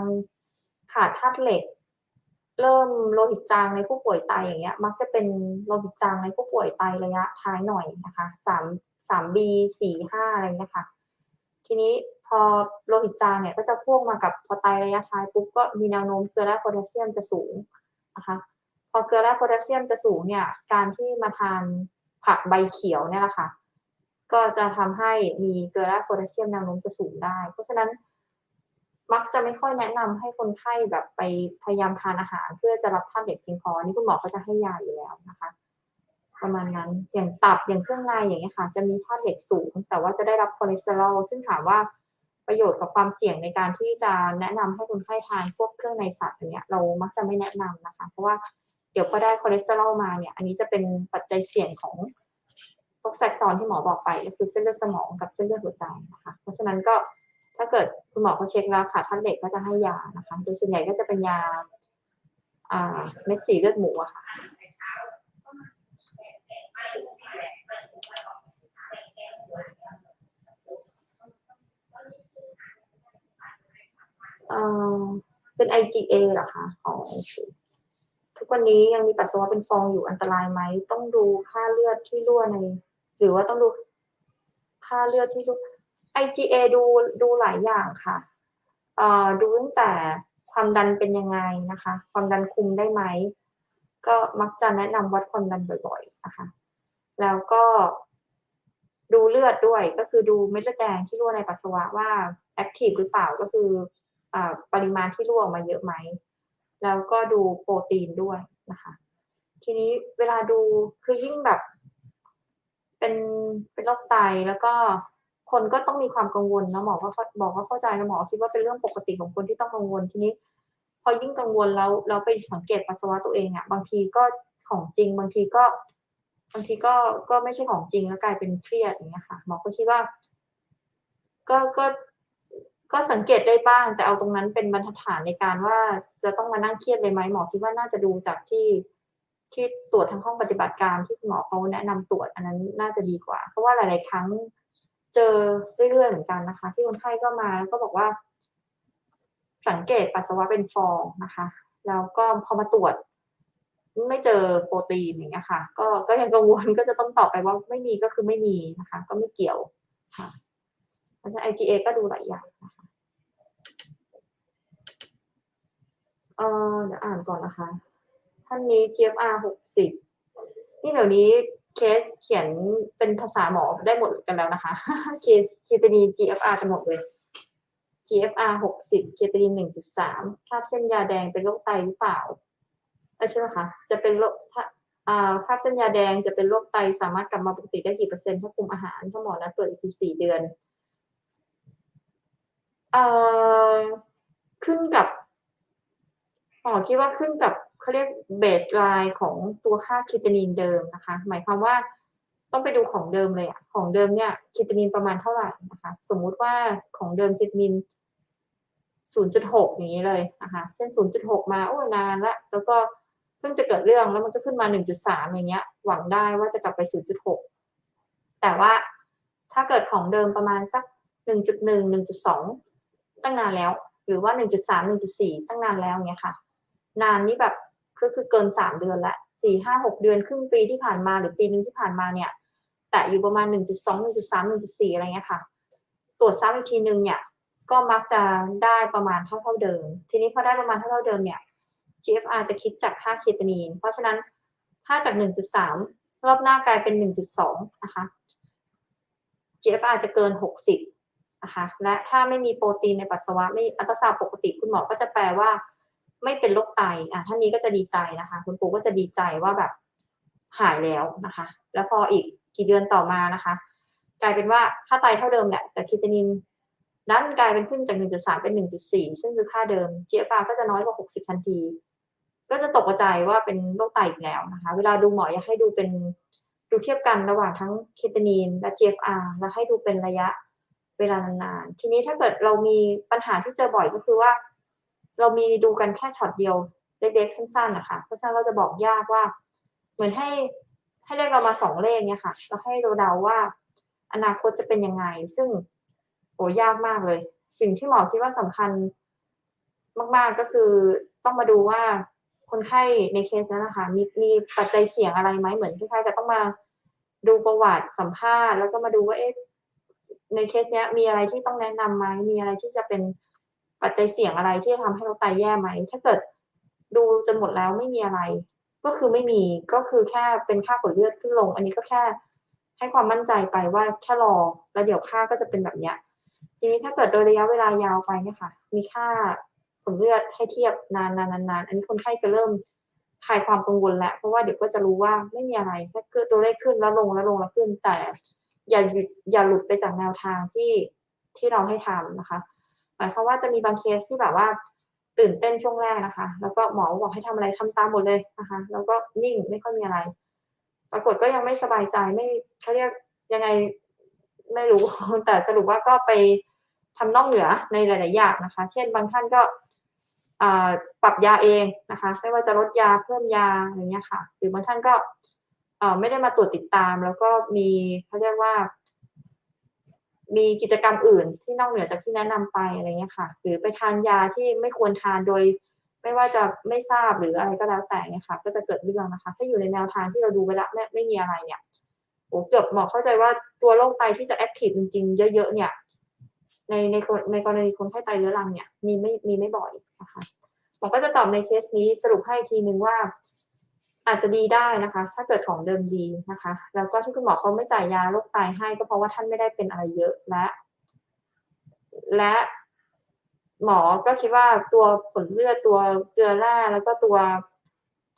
ขาดธาตุเหล็กเริ่มโลหิตจางในผู้ป่วยไตอย่างเงี้ยมักจะเป็นโลหิตจางในผู้ป่วยไตระยะท้ายหน่อยนะคะ3B 4-5อะไรเงี้ยค่ะทีนี้พอโลหิตจางเนี่ยก็จะพ่วงมากับพอไตระยะท้ายปุ๊บก็มีแนวโน้มเกลือแร่โพแทสเซียมจะสูงนะคะพอเกลือแร่โพแทสเซียมจะสูงเนี่ยการที่มาทานผักใบเขียวเนี่ยแหละค่ะก็จะทำให้มีเกลือแร่โพแทสเซียมแนวโน้มจะสูงได้เพราะฉะนั้นมักจะไม่ค่อยแนะนำให้คนไข้แบบไปพยายามทานอาหารเพื่อจะรับธาตุเหล็กเพียงพอนี่คุณหมอก็จะให้ยาอยู่แล้วนะคะประมาณนั้นอย่างตับอย่างเครื่องในอย่างเงี้ยค่ะจะมีธาตุเหล็กสูงแต่ว่าจะได้รับคอเลสเตอรอลซึ่งถามว่าประโยชน์กับความเสี่ยงในการที่จะแนะนำให้คนไข้ทานพวกเครื่องในสัตว์อย่างเงี้ยเรามักจะไม่แนะนำนะคะเพราะว่าเดี๋ยวพอได้คอเลสเตอรอลมาเนี่ยอันนี้จะเป็นปัจจัยเสี่ยงของพวกแทรกซ้อนที่หมอบอกไปก็คือเส้นเลือดสมองกับเส้นเลือดหัวใจนะคะเพราะฉะนั้นก็ถ้าเกิดคุณหมอเขาเช็คแล้วขาดธาตุเหล็กก็จะให้ยานะคะโดยส่วนใหญ่ก็จะเป็นยาเม็ดสีเลือดหมูอะค่ะเป็น IgA เหรอคะอ๋อทุกวันนี้ยังมีปัสสาวะเป็นฟองอยู่อันตรายไหมต้องดูค่าเลือดที่รั่วในหรือว่าต้องดูค่าเลือดที่รั่ว IgA ดูหลายอย่างค่ะดูตั้งแต่ความดันเป็นยังไงนะคะความดันคุมได้ไหมก็มักจะแนะนำวัดความดันบ่อยๆนะคะแล้วก็ดูเลือดด้วยก็คือดูเม็ดเลือดแดงที่รั่วในปัสสาวะว่าแอคทีฟหรือเปล่าก็คือปริมาณที่รั่วออกมาเยอะไหมแล้วก็ดูโปรตีนด้วยนะคะทีนี้เวลาดูคือยิ่งแบบเป็นโรคไตแล้วก็คนก็ต้องมีความกังวลนะหมอก็บอกว่าเข้าใจนะหมอคิดว่าเป็นเรื่องปกติของคนที่ต้องกังวลทีนี้พอยิ่งกังวลแล้วไปสังเกตปัสสาวะตัวเองอะบางทีก็ของจริงบางทีก็ไม่ใช่ของจริงแล้วกลายเป็นเครียดอย่างเงี้ยค่ะหมอก็คิดว่าก็ก็ก็สังเกตได้บ้างแต่เอาตรงนั้นเป็นบรรทัดฐานในการว่าจะต้องมานั่งเครียดเลยไหมหมอคิดว่าน่าจะดูจากที่ตรวจทางห้องปฏิบัติการที่คุณหมอเขาแนะนำตรวจอันนั้นน่าจะดีกว่าเพราะว่าหลายๆครั้งเจอเรื่อยๆเหมือนกันนะคะที่คนไข้ก็มาแล้วก็บอกว่าสังเกตปัสสาวะเป็นฟองนะคะแล้วก็พอมาตรวจไม่เจอโปรตีนอย่างเงี้ยค่ะก็ยังกังวลก็จะต้องตอบไปว่าไม่มีก็คือไม่มีนะคะก็ไม่เกี่ยวค่ะเพราะฉะนั้น IgA ก็ดูหลายอย่างนะคะเดี๋ยวอ่านก่อนนะคะท่านนี้ GFR 60นี่เดี๋ยวนี้เคสเขียนเป็นภาษาหมอได้หมดกันแล้วนะคะเคสคีตานีน GFR กันหมดเลย GFR 60เคตานีน 1.3คราบเส้นยาแดงเป็นโรคไตหรือเปล่าใช่ไหมคะจะเป็นโรค คราบเส้นยาแดงจะเป็นโรคไตสามารถกลับมาปกติได้กี่เปอร์เซ็นต์ถ้าคุมอาหารถ้าหมอนัดตรวจอีกที4 เดือนขึ้นกับคิดว่าขึ้นกับเขาเรียกเบสไลน์ของตัวค่าคีโตนินเดิมนะคะหมายความว่าต้องไปดูของเดิมเลยอะของเดิมเนี่ยคีโตนินประมาณเท่าไหร่นะคะสมมุติว่าของเดิมคีโตนิน0.6อย่างนี้เลยนะคะเช่น0.6มาโอ้นานละแล้วก็เพิ่งจะเกิดเรื่องแล้วมันก็ขึ้นมา1.3อย่างเงี้ยหวังได้ว่าจะกลับไป0.6แต่ว่าถ้าเกิดของเดิมประมาณสัก1.1 1.2ตั้งนานแล้วหรือว่า1.3 1.4ตั้งนานแล้วเงี้ยค่ะนานนี่แบบก็คือเกิน3เดือนแล้ว4 5 6เดือนครึ่งปีที่ผ่านมาหรือปีนึงที่ผ่านมาเนี่ยแตะอยู่ประมาณ1.2 1.3 1.4อะไรเงี้ยค่ะตรวจซ้ำอีกทีนึงเนี่ยก็มักจะได้ประมาณเท่าเดิมทีนี้พอได้ประมาณเท่าเดิมเนี่ย GFR จะคิดจากค่าเคตานีนเพราะฉะนั้นถ้าจาก1.3รอบหน้ากลายเป็น1.2นะคะ GFR จะเกิน60นะคะและถ้าไม่มีโปรตีนในปัสสาวะไม่อัลตราซาวด์ปกติคุณหมอก็จะแปลว่าไม่เป็นโรคไตท่านนี้ก็จะดีใจนะคะคุณครูก็จะดีใจว่าแบบหายแล้วนะคะแล้วพออีกกี่เดือนต่อมานะคะกลายเป็นว่าค่าไตเท่าเดิมแหละแต่คีโตนินนั้นกลายเป็นขึ้นจาก1.3เป็น1.4ซึ่งคือค่าเดิม GFR ก็จะน้อยกว่า60ทันทีก็จะตกใจว่าเป็นโรคไตอีกแล้วนะคะเวลาดูหมออยากให้ดูเป็นดูเทียบกันระหว่างทั้งคีโตนินและ GFR แล้วให้ดูเป็นระยะเวลานานๆทีนี้ถ้าเกิดเรามีปัญหาที่เจอบ่อยก็คือว่าเรามีดูกันแค่ช็อตเดียวเล็กๆสั้นๆนะคะเพราะฉะนั้นเราจะบอกยากว่าเหมือนให้เลขเรามา2เลขเนี่ยค่ะแล้วให้เราเดาว่าอนาคตจะเป็นยังไงซึ่งโอ้ยากมากเลยสิ่งที่หมอคิดว่าสำคัญมากๆก็คือต้องมาดูว่าคนไข้ในเคสนั้นนะคะมีปัจจัยเสี่ยงอะไรไหมเหมือนคล้ายๆกับต้องมาดูประวัติสัมภาษณ์แล้วก็มาดูว่าในเคสเนี้ยมีอะไรที่ต้องแนะนำไหมมีอะไรที่จะเป็นปัจจัยเสี่ยงอะไรที่จะทำให้เราไตแย่ไหมถ้าเกิดดูจนหมดแล้วไม่มีอะไรก็คือไม่มีก็คือแค่เป็นค่ากรดเลือดขึ้นลงอันนี้ก็แค่ให้ความมั่นใจไปว่าแค่รอแล้วเดี๋ยวค่าก็จะเป็นแบบเนี้ยทีนี้ถ้าเกิดโดยระยะเวลายาวไปเนี่ยค่ะมีค่าผลเลือดให้เทียบนานๆอันนี้คนไข้จะเริ่มคลายความกังวลแล้วเพราะว่าเดี๋ยวก็จะรู้ว่าไม่มีอะไรแค่คือตัวเลขขึ้นแล้วลงแล้วลงแล้วขึ้นแต่อย่าหลุดไปจากแนวทางที่เราให้ทำนะคะหมายความว่าจะมีบางเคสที่แบบว่าตื่นเต้นช่วงแรกนะคะแล้วก็หมอบอกให้ทำอะไรทำตามหมดเลยนะคะแล้วก็นิ่งไม่ค่อยมีอะไรปรากฏก็ยังไม่สบายใจไม่เขาเรียกยังไงไม่รู้ แต่สรุปว่าก็ไปทำนอกเหนือในหลายๆอย่างนะคะเช่นบางท่านก็ปรับยาเองนะคะไม่ว่าจะลดยาเพิ่มยาอะไรเงี้ยค่ะหรือบางท่านก็ไม่ได้มาตรวจติดตามแล้วก็มีเขาเรียกว่ามีกิจกรรมอื่นที่นอกเหนือจากที่แนะนำไปอะไรเงี้ยค่ะหรือไปทานยาที่ไม่ควรทานโดยไม่ว่าจะไม่ทราบหรืออะไรก็แล้วแต่เนี่ยค่ะก็จะเกิดเรื่องนะคะถ้าอยู่ในแนวทางที่เราดูไปแล้วไม่มีอะไรเนี่ยโอ้เกือบหมอเข้าใจว่าตัวโรคไตที่จะแอคทีฟจริงๆเยอะๆเนี่ยในกรณีคนไข้ไตเรื้อรังเนี่ยมีไม่บ่อยนะคะหมอก็จะตอบในเคสนี้สรุปให้อีกทีหนึ่งว่าอาจจะดีได้นะคะถ้าเกิดของเดิมดีนะคะแล้วก็ที่คุณหมอเขาไม่จ่ายยาโรคไตให้ก็เพราะว่าท่านไม่ได้เป็นอะไรเยอะและหมอก็คิดว่าตัวผลเลือดตัวเกลือแร่แล้วก็ตัว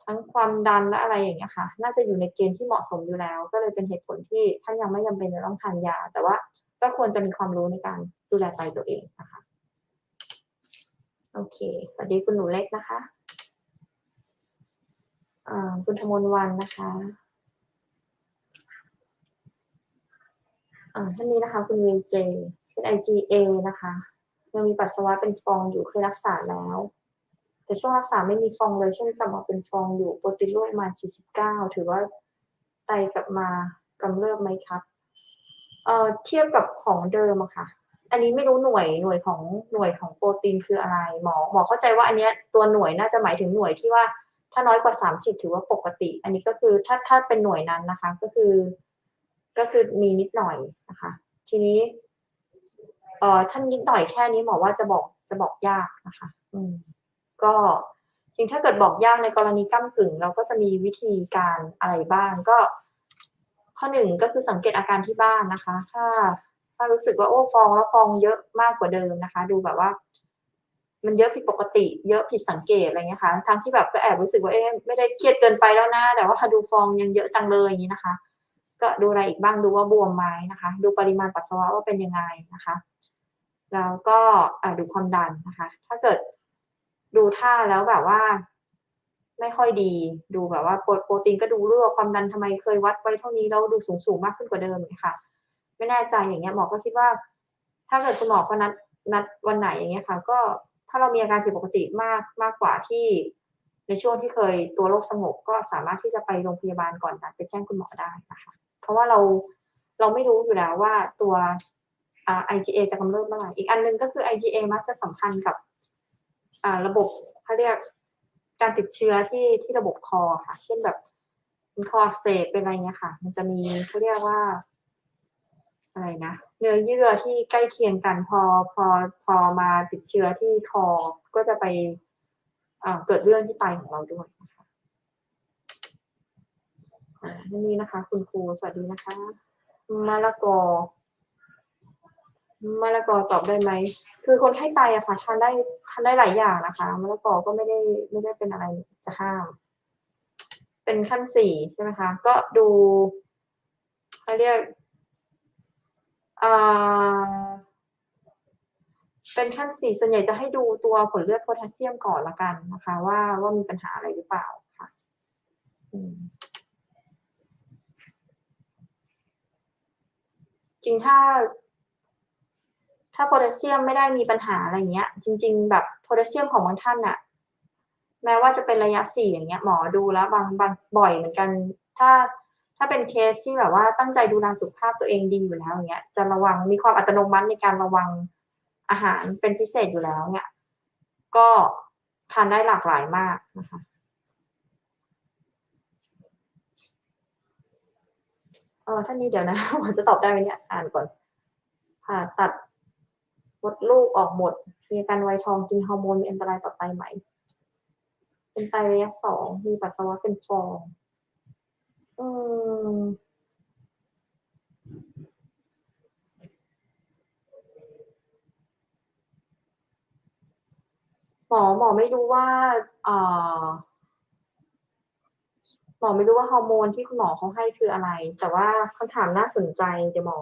ทั้งความดันและอะไรอย่างเงี้ยค่ะน่าจะอยู่ในเกณฑ์ที่เหมาะสมอยู่แล้วก็เลยเป็นเหตุผลที่ท่านยังไม่จำเป็นจะต้องทานยาแต่ว่าก็ควรจะมีความรู้ในการดูแลไตตัวเองนะคะโอเคสวัสดีคุณหนูเล็กนะคะคุณธมนต์วรรณนะคะท่านนี้นะคะคุณ VJ เป็น IgA นะคะยังมีปัสสาวะเป็นฟองอยู่เคยรักษาแล้วแต่ช่วงรักษาไม่มีฟองเลยช่วงนี้กลับมาเป็นฟองอยู่โปรตีนโลกประมาณ49ถือว่าไตกลับมากำเริบไหมครับเทียบกับของเดิมอะค่ะอันนี้ไม่รู้หน่วยของโปรตีนคืออะไรหมอเข้าใจว่าอันเนี้ยตัวหน่วยน่าจะหมายถึงหน่วยที่ว่าถ้าน้อยกว่า30ถือว่าปกติอันนี้ก็คือถ้าเป็นหน่วยนั้นนะคะก็คือมีนิดหน่อยนะคะทีนี้ถ้านิดหน่อยแค่นี้หมอว่าจะบอกยากนะคะก็จริงถ้าเกิดบอกยากในกรณีก้ำกึ่งเราก็จะมีวิธีการอะไรบ้างก็ข้อหนึ่งก็คือสังเกตอาการที่บ้านนะคะถ้ารู้สึกว่าโอ้ฟองแล้วฟองเยอะมากกว่าเดิมนะคะดูแบบว่า มันเยอะผิดปกติเยอะผิดสังเกตอะไรเงี้ยค่ะทั้งที่แบบก็แอบรู้สึกว่าไม่ได้เครียดเกินไปแล้วนะแต่ว่าดูฟองยังเยอะจังเลยอย่างนี้นะคะก็ดูอะไรอีกบ้างดูว่าบวมไหมนะคะดูปริมาณปัสสาวะว่าเป็นยังไงนะคะแล้วก็ดูความดันนะคะถ้าเกิดดูท่าแล้วแบบว่าไม่ค่อยดีดูแบบว่าโปรตีนก็ดูรั่วความดันทำไมเคยวัดไว้เท่านี้แล้วดูสูงมากขึ้นกว่าเดิมอย่างเงี้ยค่ะไม่แน่ใจอย่างเงี้ยหมอก็คิดว่าถ้าเกิดคุณหมอเขานัดวันไหนอย่างเงี้ยค่ะก็ถ้าเรามีอาการผิดปกติมากกว่าที่ในช่วงที่เคยตัวโรคสงบก็สามารถที่จะไปโรงพยาบาลก่อนนัดไปแจ้งคุณหมอได้นะคะเพราะว่าเราไม่รู้อยู่แล้วว่าตัวIgA จะกำเริบเมื่อไหร่อีกอันหนึ่งก็คือ IgA มักจะสัมพันธ์กับระบบเขาเรียกการติดเชื้อที่ระบบคอค่ะเช่นแบบเป็นคออักเสบเป็นอะไรเงี้ยค่ะมันจะมีเขาเรียกว่าอะไรนะเนื้อเยื่อที่ใกล้เคียงกันพอมาติดเชื้อที่คอก็จะไปเกิดเรื่องที่ไตของเราด้วยนะคะนี่นะคะคุณครูสวัสดีนะคะมะละกอตอบได้ไหมคือคนไข้ไตอะค่ะทานได้หลายอย่างนะคะมะละกอก็ไม่ได้เป็นอะไรจะห้ามเป็นขั้น4ใช่ไหมคะก็ดูเขาเรียกอ่าเป็นขั้น4ส่วนใหญ่จะให้ดูตัวผลเลือดโพแทสเซียมก่อนละกันนะคะว่ามีปัญหาอะไรหรือเปล่าค่ะจริงถ้าโพแทสเซียมไม่ได้มีปัญหาอะไรเงี้ยจริงๆแบบโพแทสเซียมของบางท่านน่ะแม้ว่าจะเป็นระยะ4อย่างเงี้ยหมอดูแล้วบางบ่อยเหมือนกันถ้าเป็นเคสที่แบบว่าตั้งใจดูแลสุขภาพตัวเองดีอยู่แล้วอย่างเงี้ยจะระวังมีความอัตโนมัติในการระวังอาหารเป็นพิเศษอยู่แล้วเนี่ยก็ทานได้หลากหลายมากนะคะท่านนี้เดี๋ยวนะหมอจะตอบได้ไหมเนี่ยอ่านก่อนผ่าตัดมดลูกออกหมดมีอาการไวทองกินฮอร์โมนมีอันตรายต่อไตไหมเป็นไตระยะ2มีปัสสาวะเป็นฟองอืม หมอไม่รู้ว่าเอ่อหมอไม่รู้ว่าฮอร์โมนที่คุณหมอเขาให้คืออะไร แต่ว่าคำถามน่าสนใจเดี๋ยวหมอ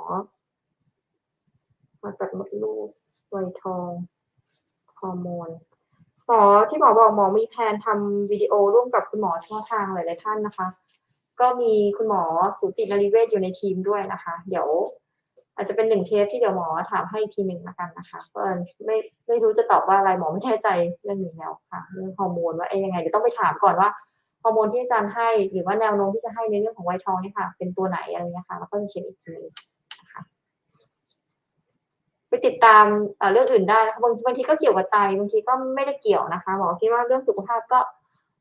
มาตัดมดลูกไวทองฮอร์โมนหมอที่หมอบอกหมอมีแพลนทำวิดีโอร่วมกับคุณหมอเฉพาะทางหลายๆท่านนะคะ ก็มีคุณหมอสูตินรีเวชอยู่ในทีมด้วยนะคะ เดี๋ยวอาจจะเป็น1เทปที่เดี๋ยวหมอถามให้อีกทีหนึ่งแล้วกันนะคะก็ไม่รู้จะตอบว่าอะไรหมอไม่แน่ใจเรื่องนี้แล้วค่ะเรื่องฮอร์โมนว่ายังไงเดี๋ยวต้องไปถามก่อนว่าฮอร์โมนที่อาจารย์ให้หรือว่าแนวโน้มที่จะให้ในเรื่องของไวท์ทองเนี่ยค่ะเป็นตัวไหนอะไรเงี้ยค่ะแล้วก็จะเช็คอีกทีนะคะไปติดตามเรื่องอื่นได้นะคะบางทีก็เกี่ยวกับไตบางทีก็ไม่ได้เกี่ยวนะคะหมอคิดว่าเรื่องสุขภาพก็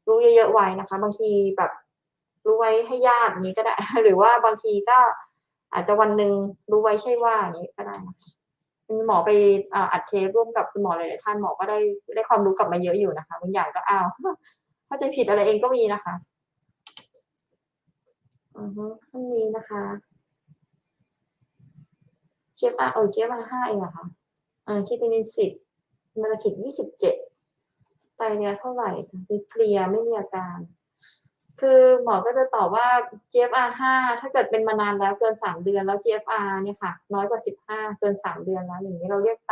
รู้เยอะๆไว้นะคะบางทีแบบรู้ไว้ให้ญาตินี้ก็ได้หรือว่าบางทีก็อาจจะวันหนึ่งรู้ไว้ใช่ว่าอย่างนี้ก็ได้นะคะหมอไปอัดเทปร่วมกับคุณหมอหลายๆท่านหมอก็ได้ความรู้กลับมาเยอะอยู่นะคะบางอย่างก็อ้าวเข้าใจผิดอะไรเองก็มีนะคะอือฮึท่านนี้นะคะ GFR GFR 5เองเหรอคะcreatinine10เมลาคิด27ไตรเนี่ยเท่าไรมีเพลียไม่มีอาการคือหมอก็จะตอบว่า GFR 5ถ้าเกิดเป็นมานานแล้วเกิน3เดือนแล้ว GFR เนี่ยค่ะน้อยกว่า15เกิน3เดือนแล้วอย่างงี้เราเรียกไ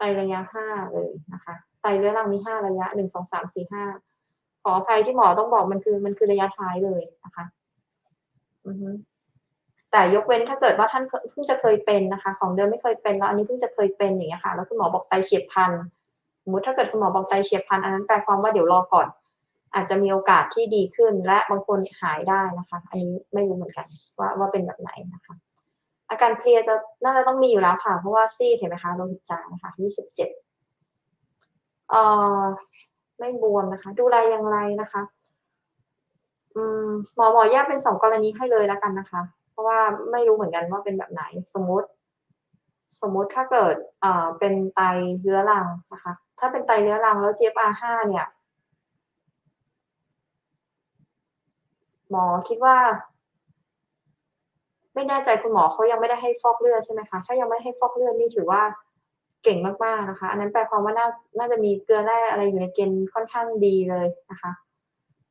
ตระยะ5เลยนะคะไตเรื้อรังมี5ระยะ1 2 3 4 5ขออภัยที่หมอต้องบอกมันคือระยะท้ายเลยนะคะอือฮึ แต่ยกเว้นถ้าเกิดว่าท่านเพิ่งจะเคยเป็นนะคะของเดิมไม่เคยเป็นแล้วอันนี้เพิ่งจะเคยเป็นอย่างเงี้ยค่ะแล้วคุณหมอบอกไตเฉียบพลันสมมุติถ้าเกิดคุณหมอบอกไตเฉียบพลันอันนั้นแปลความว่าเดี๋ยวรอก่อนอาจจะมีโอกาสที่ดีขึ้นและบางคนหายได้นะคะอันนี้ไม่รู้เหมือนกันว่าเป็นแบบไหนนะคะอาการเพลียน่าจะต้องมีอยู่แล้วค่ะเพราะว่าซีดเห็นไหมคะโลหิตจางค่ะ27เอ่อไม่บวมนะคะดูแลอย่างไรนะคะหมอแยกเป็น2กรณีให้เลยแล้วกันนะคะเพราะว่าไม่รู้เหมือนกันว่าเป็นแบบไหนสมมุติถ้าเกิดเป็นไตเรื้อรังนะคะถ้าเป็นไตเรื้อรังแล้ว GFR 5เนี่ยหมอคิดว่าไม่แน่ใจคุณหมอเขายังไม่ได้ให้ฟอกเลือดใช่ไหมคะถ้ายังไม่ให้ฟอกเลือดนี่ถือว่า เก่งมากๆนะคะอันนั้นแปลความว่าน่าจะมีเกลือแร่อะไรอยู่ในเกณฑ์ค่อนข้างดีเลยนะคะ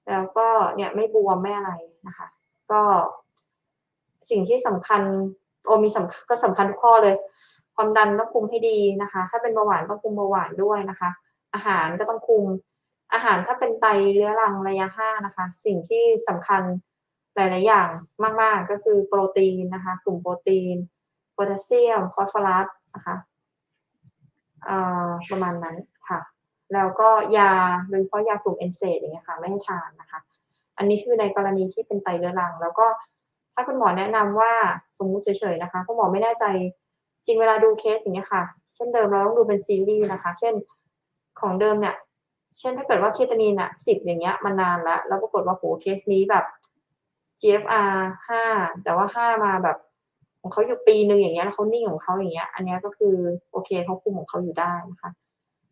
แล้วก็เนี่ยไม่บวมไม่อะไรนะคะก็สิ่งที่สำคัญมีก็สำคัญทุกข้อเลยความดันต้องคุมให้ดีนะคะถ้าเป็นเบาหวานต้องคุมเบาหวานด้วยนะคะอาหารก็ต้องคุมอาหารถ้าเป็นไตเรื้อรังระยะ5นะคะสิ่งที่สำคัญหลายๆอย่างมากๆก็คือโปรตีนนะคะกลุ่มโปรตีนโพแทสเซียมฟอสฟอรัสนะคะประมาณนั้นค่ะแล้วก็ยาโดยเฉพาะยากลุ่ม NSAID อย่างเงี้ยค่ะไม่ให้ทานนะคะอันนี้คือในกรณีที่เป็นไตเรื้อรังแล้วก็ถ้าคุณหมอแนะนำว่าสมมุติเฉยๆนะคะคุณหมอไม่แน่ใจจริงเวลาดูเคสอย่างเงี้ยค่ะเช่นเดิมเราต้องดูเป็นซีรีส์นะคะเช่นของเดิมเนี่ยเช่นถ้าเกิดว่าเคตานีนอะ10อย่างเงี้ยมานานแล้วปรากฏว่าโอ้โฮเคสนี้แบบ GFR 5แต่ว่า5มาแบบของเขาอยู่ปีหนึ่งอย่างเงี้ยแล้วเขานิ่งของเขาอย่างเงี้ยอันเนี้ยก็คือโอเคเขาคุมของเขาอยู่ได้นะคะ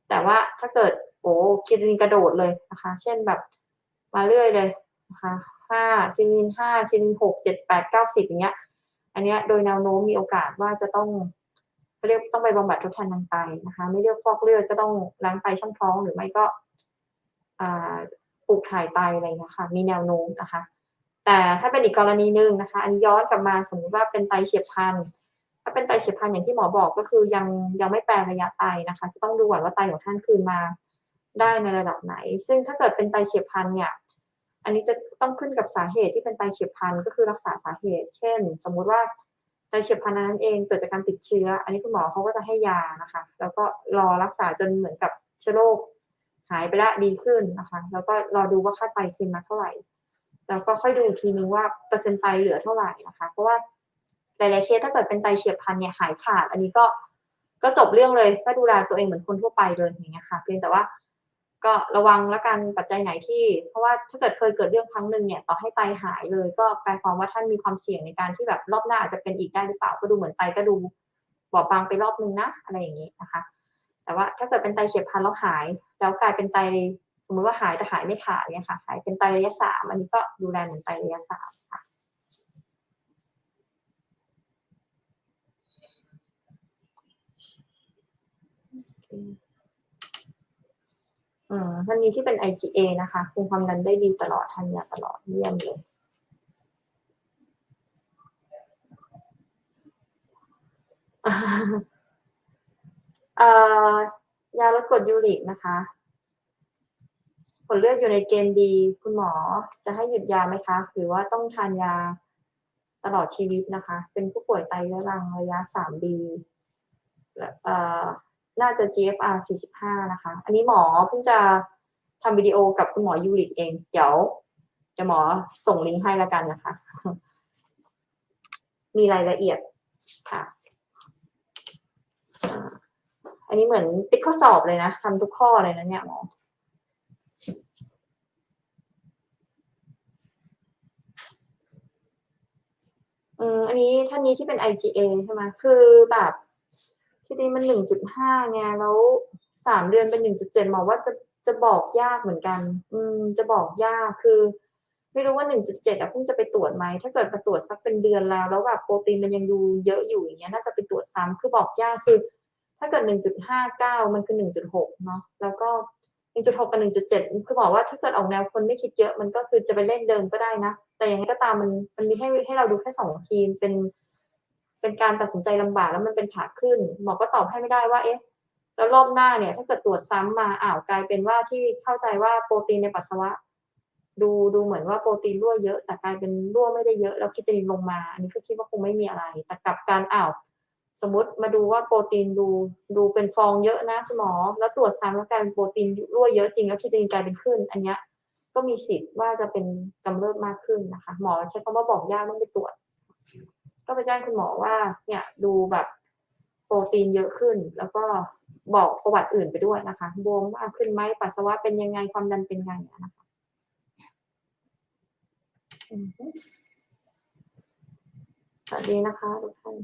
แต่ว่าถ้าเกิดโอ้โฮเคตานีนกระโดดเลยนะคะเช่นแบบมาเรื่อยเลยนะคะ5เคตานีน5เคตานีน6 7 8 9 10อย่างเงี้ยอันเนี้ยโดยแนวโน้มมีโอกาสว่าจะต้องเขาเรียกต้องไปบำบัดทดแทนทางไตนะคะไม่เลือกฟอกเลือดก็ต้องล้างไตช่องท้องหรือไม่ก็อ่าปลูกถ่ายไตอะไรอย่างเงี้ยค่ะมีแนวโน้มนะคะ แต่ถ้าเป็นอีกกรณีหนึ่งนะคะอันนี้ย้อนกลับมาสมมุติว่าเป็นไตเฉียบพลันถ้าเป็นไตเฉียบพลันอย่างที่หมอบอกก็คือยังไม่แปลระยะไตนะคะจะต้องดูก่อนว่าไตของท่านคืนมาได้ในระดับไหนซึ่งถ้าเกิดเป็นไตเฉียบพลันเนี่ยอันนี้จะต้องขึ้นกับสาเหตุที่เป็นไตเฉียบพลันก็คือรักษาสาเหตุเช่นสมมุติว่าไตเฉียบพลันนั้นเองเกิดจากการติดเชื้ออันนี้คุณหมอเขาก็จะให้ยานะคะแล้วก็รอรักษาจนเหมือนกับเชื้อโรคหายไปแล้วดีขึ้นนะคะแล้วก็รอดูว่าค่าไตคืนมาเท่าไร แล้วก็ค่อยดูอีกทีนึงว่าเปอร์เซ็นต์ไตเหลือเท่าไหร่นะคะเพราะว่าหลายๆเคสถ้าเกิดเป็นไตเฉียบพลันเนี่ยหายขาดอันนี้ก็จบเรื่องเลยก็ดูแลตัวเองเหมือนคนทั่วไปเลยอย่างเงี้ยค่ะเพียงแต่ว่าก็ระวังแล้วกันปัจจัยไหนที่เพราะว่าถ้าเกิดเคยเกิดเรื่องครั้งหนึ่งเนี่ยต่อให้ไตหายเลยก็แปลความว่าท่านมีความเสี่ยงในการที่แบบรอบหน้าอาจจะเป็นอีกได้หรือเปล่าก็ดูเหมือนไตก็ดูบอบบางไปรอบหนึ่งนะอะไรอย่างงี้นะคะแต่ว่าถ้าเกิดเป็นไตเฉียบพลันแล้วหายแล้วกลายเป็นไต สมมุติว่าหายแต่หายไม่ขาดเนี่ยค่ะหายเป็นไตระยะ3อันนี้ก็ดูแลเหมือนไตระยะ3ค่ะท่านนี้ที่เป็น IgA นะคะคุมความดันได้ดีตลอดทานยาตลอดเยี่ยมเลยเอ่อยาลดกรดยูริกนะคะผลเลือดอยู่ในเกณฑ์ดีคุณหมอจะให้หยุดยาไหมคะหรือว่าต้องทานยาตลอดชีวิตนะคะเป็นผู้ป่วยไตเรื้อรังระยะ 3B เอ่อน่าจะ GFR 45นะคะอันนี้หมอเพิ่งจะทำวิดีโอกับคุณหมอยูริกเองเดี๋ยวหมอส่งลิงก์ให้แล้วกันนะคะมีรายละเอียดค่ะอันนี้เหมือนติ๊กข้อสอบเลยนะทำทุกข้อเลยนะเนี่ยหมออันนี้ท่านนี้ที่เป็น IgA ใช่ไหมคือแบบที่นี้มัน1.5ไงแล้ว3เดือนเป็น1.7หมอว่าจะบอกยากเหมือนกันจะบอกยากคือไม่รู้ว่า1.7อะเพิ่งจะไปตรวจไหมถ้าเกิดมาตรวจสักเป็นเดือนแล้วแบบโปรตีนมันยังดูเยอะอยู่อย่างเงี้ยน่าจะไปตรวจซ้ำคือบอกยากคือถ้าเกิด1.59มันคือ1.6เนาะแล้วก็1.6กับ1.7คือบอกว่าถ้าเกิดออกแนวคนไม่คิดเยอะมันก็คือจะไปเลขเดิมก็ได้นะแต่ยังไงก็ตามมันมีให้เราดูแค่2ทีมเป็นการตัดสินใจลำบากแล้วมันเป็นขาขึ้นหมอก็ตอบให้ไม่ได้ว่าเอ๊ะแล้วรอบหน้าเนี่ยถ้าเกิดตรวจซ้ำมาอ้าวกลายเป็นว่าที่เข้าใจว่าโปรตีนในปัสสาวะดูเหมือนว่าโปรตีนรั่วเยอะแต่กลายเป็นรั่วไม่ได้เยอะแล้วคิตานินลงมาอันนี้ก็คิดว่าคงไม่มีอะไรแต่กลับกันอ้าวสมมุติมาดูว่าโปรตีนดูเป็นฟองเยอะนะคุณหมอแล้วตรวจซ้ำแล้วกลายเป็นโปรตีนรั่วเยอะจริงแล้วคิตานินกลายเป็นขึ้นอันเนี้ยก็มีสิทธิ์ว่าจะเป็นกำเริบมากขึ้นนะคะหมอใช้คำว่าบอกยากต้องไปตรวจ ก็ไปแจ้งคุณหมอว่าเนี่ยดูแบบโปรตีนเยอะขึ้นแล้วก็บอกประวัติอื่นไปด้วยนะคะบวมมากขึ้นไหมปัสสาวะเป็นยังไงความดันเป็นไงนะคะสวัสดีนะคะทุกท่าน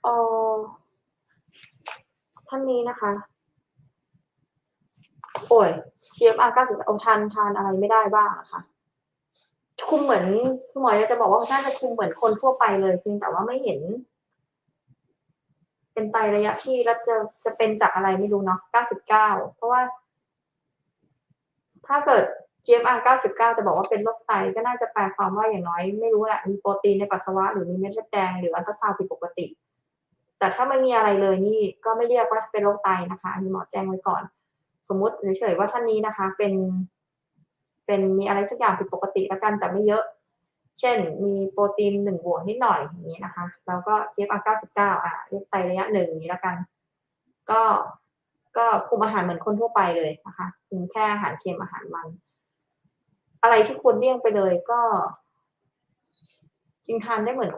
เอ่อท่านนี้นะคะโอ้ย GFR 90เอาทานอะไรไม่ได้บ้างอะคะคุมเหมือนคุณหมออยากจะบอกว่าน่าจะคุมเหมือนคนทั่วไปเลยเพียงแต่ว่าไม่เห็น เป็นไตระยะที่แล้วจะเป็นจากอะไรไม่รู้เนาะ99เพราะว่าถ้าเกิด GFR 99จะบอกว่าเป็นโรคไตก็น่าจะแปลความว่าอย่างน้อยไม่รู้แหละมีโปรตีนในปัสสาวะหรือมีเม็ดเลือดแดงหรืออัลตราซาวด์ผิดปกติแต่ถ้าไม่มีอะไรเลยนี่ก็ไม่เรียกว่าเป็นโรคไตนะคะอันนี้หมอแจ้งไว้ก่อนสมมุติเฉยๆว่าท่านนี้นะคะเป็นมีอะไรสักอย่างผิดปกติแล้วกันแต่ไม่เยอะเช่นมีโปรตีน1บวกนิดหน่อยอย่างนี้นะคะแล้วก็ GFR 99เรียกไตระยะ1อย่างนี้แล้วกันก็คุมอาหารเหมือนคนทั่วไปเลยนะคะคุมแค่อาหารเค็มอาหารมันอะไรที่ควรเลี่ยงไปเลยก็จริงทานได้เหมือน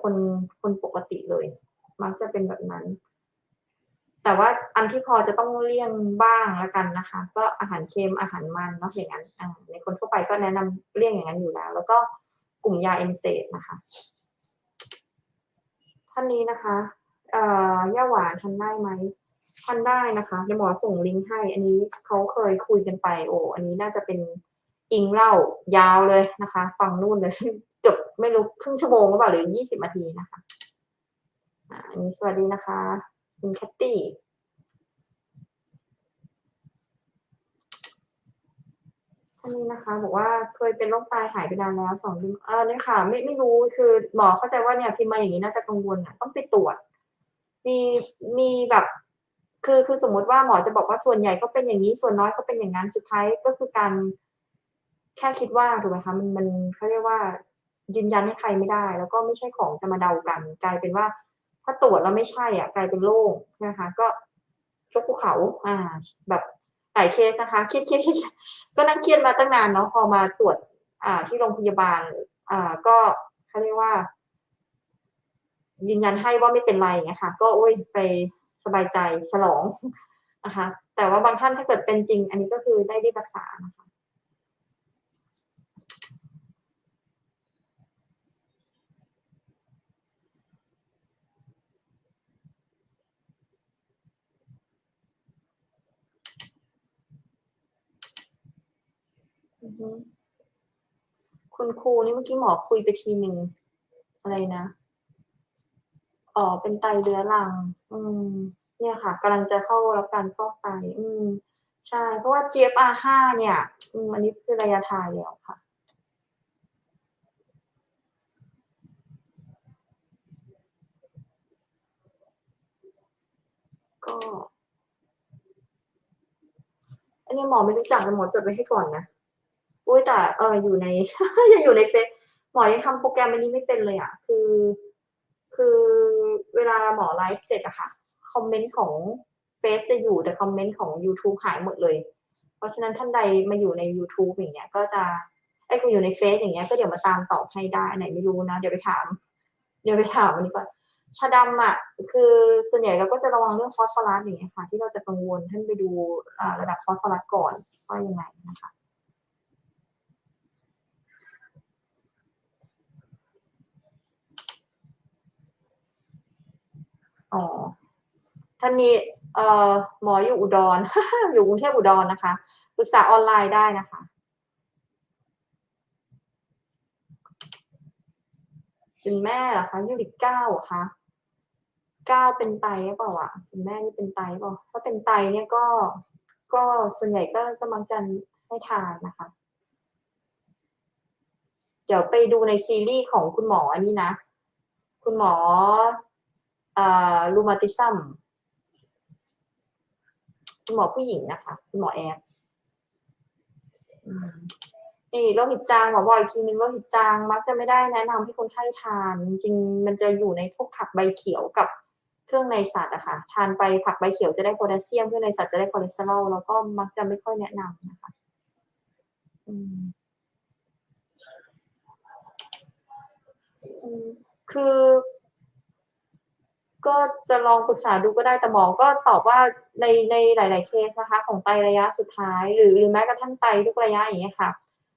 คนปกติเลยมักจะเป็นแบบนั้นแต่ว่าอันที่พอจะต้องเลี่ยงบ้างแล้วกันนะคะก็อาหารเค็มอาหารมันเนาะอย่างนั้นในคนทั่วไปก็แนะนำเลี่ยงอย่างนั้นอยู่แล้วแล้วก็กลุ่มยา NSAID นะคะท่านนี้นะคะย่าหวานทานได้ไหมทานได้นะคะเดี๋ยวหมอส่งลิงก์ให้อันนี้เขาเคยคุยกันไปโอ้อันนี้น่าจะเป็นอิงเล่ายาวเลยนะคะฟังนู่นเลยเกือบไม่รู้ครึ่งชั่วโมงหรือเปล่าหรือ20นาทีนะคะอันนี้สวัสดีนะคะคุณแคตตี้ท่านนี้นะคะบอกว่าเคยเป็นโรคไตหายไปนานแล้ว2 เดือนเนี่ยค่ะไม่รู้คือหมอเข้าใจว่าเนี่ยพิมพ์มาอย่างนี้น่าจะกังวลอะต้องไปตรวจมีมีแบบคือสมมุติว่าหมอจะบอกว่าส่วนใหญ่เขาเป็นอย่างนี้ส่วนน้อยเขาเป็นอย่างนั้นสุดท้ายก็คือการแค่คิดว่าถูกไหมคะมันเขาเรียกว่ายืนยันให้ใครไม่ได้แล้วก็ไม่ใช่ของจะมาเดากันกลายเป็นว่าถ้าตรวจแล้วไม่ใช่กลายเป็นโล่งนะคะก็ยกภูเขาแบบหลายเคสนะคะเครียดก็นั่งเครียดมาตั้งนานเนาะพอมาตรวจที่โรงพยาบาลก็เขาเรียกว่ายืนยันให้ว่าไม่เป็นไรอย่างเงี้ยค่ะก็โอ๊ยไปสบายใจฉลองนะคะแต่ว่าบางท่านถ้าเกิดเป็นจริงอันนี้ก็คือได้รีบรักษานะคะอือฮึคุณครูนี่เมื่อกี้หมอคุยไปทีหนึ่งอะไรนะอ๋อเป็นไตเรื้อรังอืมเนี่ยค่ะกำลังจะเข้ารับการฟอกไตใช่เพราะว่า GFR 5เนี่ยอันนี้คือระยะทางแล้วค่ะก็อันนี้หมอไม่รู้จักแต่หมอจดไว้ให้ก่อนนะอุ๊ยแต่อยู่ในยังอยู่ในเฟซหมอยังทำโปรแกรมอันนี้ไม่เป็นเลยอะคือเวลาหมอไลฟ์เสร็จอะค่ะคอมเมนต์ของเฟซจะอยู่แต่คอมเมนต์ของยูทูบหายหมดเลยเพราะฉะนั้นท่านใดมาอยู่ในยูทูบอย่างเงี้ยก็จะมาอยู่ในเฟซอย่างเงี้ยก็เดี๋ยวมาตามตอบให้ได้อันไหนไม่รู้นะเดี๋ยวไปถามอันนี้ก่อนชาดำอะคือส่วนใหญ่เราก็จะระวังเรื่องฟอสฟอรัสอย่างเงี้ยค่ะที่เราจะกังวลท่านไปดูระดับฟอสฟอรัสก่อนว่ายังไงนะคะ อ๋อท่านนี้หมออยู่อุดรอยู่กรุงเทพอุดรนะคะปรึกษาออนไลน์ได้นะคะคุณแม่เหรอคะยูริก9เหรอคะ9เป็นไตหรือเปล่าอะคุณแม่นี่เป็นไตเปล่าถ้าเป็นไตเนี่ยก็ส่วนใหญ่ก็มักจะให้ทานนะคะเดี๋ยวไปดูในซีรีส์ของคุณหมออันนี้นะคุณหมอrheumatism คุณหมอผู้หญิงนะคะคุณหมอแอร์อืม นี่โรคหิดจางหมอบอกอีกทีหนึ่งโรคหิดจางมักจะไม่ได้แนะนำให้คนไข้ทานจริงๆมันจะอยู่ในพวกผักใบเขียวกับเครื่องในสัตว์อะค่ะทานไปผักใบเขียวจะได้โพแทสเซียมเครื่องในสัตว์จะได้คอเลสเตอรอลแล้วก็มักจะไม่ค่อยแนะนำนะคะอืมอืมคือก็จะลองปรึกษาดูก็ได้แต่หมอก็ตอบว่าในหลายๆเคสนะคะของไตระยะสุดท้ายหรือแม้กระทั่งไตทุกระยะอย่างเงี้ยค่ะ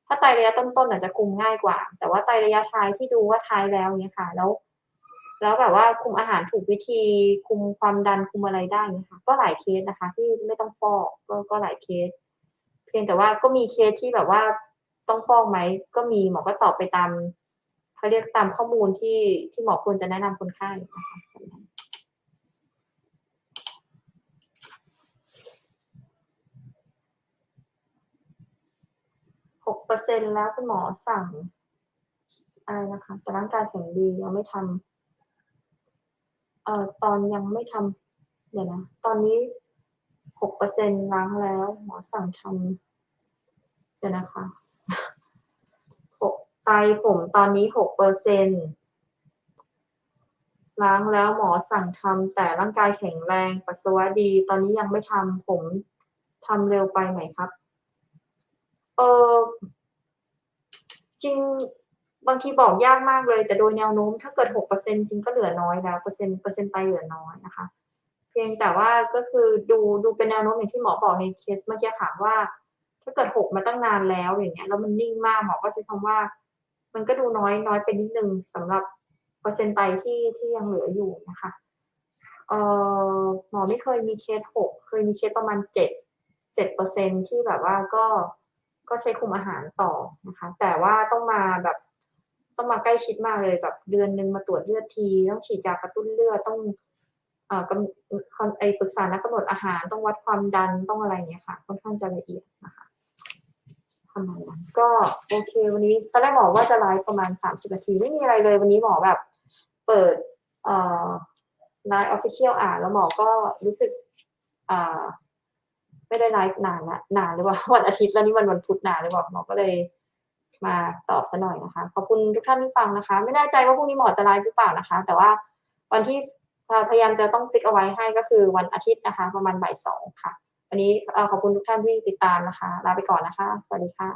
ถ้าไตระยะต้นๆอาจจะคุมง่ายกว่าแต่ว่าไตระยะท้ายที่ดูว่าท้ายแล้วเงี้ยค่ะแล้วแบบว่าคุมอาหารถูกวิธีคุมความดันคุมอะไรได้เงี้ยค่ะก็หลายเคสนะคะที่ไม่ต้องฟอกก็หลายเคสเพียงแต่ว่าก็มีเคสที่แบบว่าต้องฟอกไหมก็มีหมอก็ตอบไปตามเขาเรียกตามข้อมูลที่หมอควรจะแนะนำคนไข้นะคะ 6%แล้วคุณหมอสั่งอะไรนะคะแต่ร่างกายแข็งดียังไม่ทำตอนยังไม่ทำเดี๋ยวนะตอนนี้6%ล้างแล้วหมอสั่งทำเดี๋ยวนะคะไตผมตอนนี้6%ล้างแล้วหมอสั่งทำแต่ร่างกายแข็งแรงปัสสาวะดีตอนนี้ยังไม่ทำผมทำเร็วไปไหมครับเออจริงบางทีบอกยากมากเลยแต่โดยแนวโน้มถ้าเกิด6%จริงก็เหลือน้อยแล้วเปอร์เซ็นต์ไปเหลือน้อยนะคะเพียงแต่ว่าก็คือดูเป็นแนวโน้มอย่างที่หมอบอกในเคสเมื่อกี้ค่ะว่าถ้าเกิด6มาตั้งนานแล้วอย่างเงี้ยแล้วมันนิ่งมากหมอก็ใช้คำว่ามันก็ดูน้อยไปนิดนึงสำหรับเปอร์เซ็นต์ไตที่ยังเหลืออยู่นะคะหมอไม่เคยมีเคส6เคยมีเคสประมาณ7%ที่แบบว่าก็ใช้คุมอาหารต่อนะคะแต่ว่าต้องมาใกล้ชิดมากเลยแบบเดือนหนึ่งมาตรวจเลือดทีต้องฉีดยากระตุ้นเลือดต้องปรึกษานักกำหนดอาหารต้องวัดความดันต้องอะไรอย่างเงี้ยค่ะค่อนข้างจะละเอียดนะคะประมาณนั้นก็โอเควันนี้ตอนแรกหมอว่าจะไลฟ์ประมาณ30 นาทีไม่มีอะไรเลยวันนี้หมอแบบเปิดไลฟ์ Official อ่านแล้วหมอก็รู้สึกอ่าไม่ได้ไลฟ์นานละนานหรือเปล่าวันอาทิตย์แล้วนี่วันพุธนานหรือเปล่าหมอก็เลยมาตอบซะหน่อยนะคะขอบคุณทุกท่านที่ฟังนะคะไม่แน่ใจว่าพรุ่งนี้หมอจะไลฟ์หรือเปล่านะคะแต่ว่าวันที่พยายามจะต้องฟิกเอาไว้ให้ก็คือวันอาทิตย์นะคะประมาณบ่าย 2ค่ะวันนี้ขอบคุณทุกท่านที่ติดตามนะคะลาไปก่อนนะคะสวัสดีค่ะ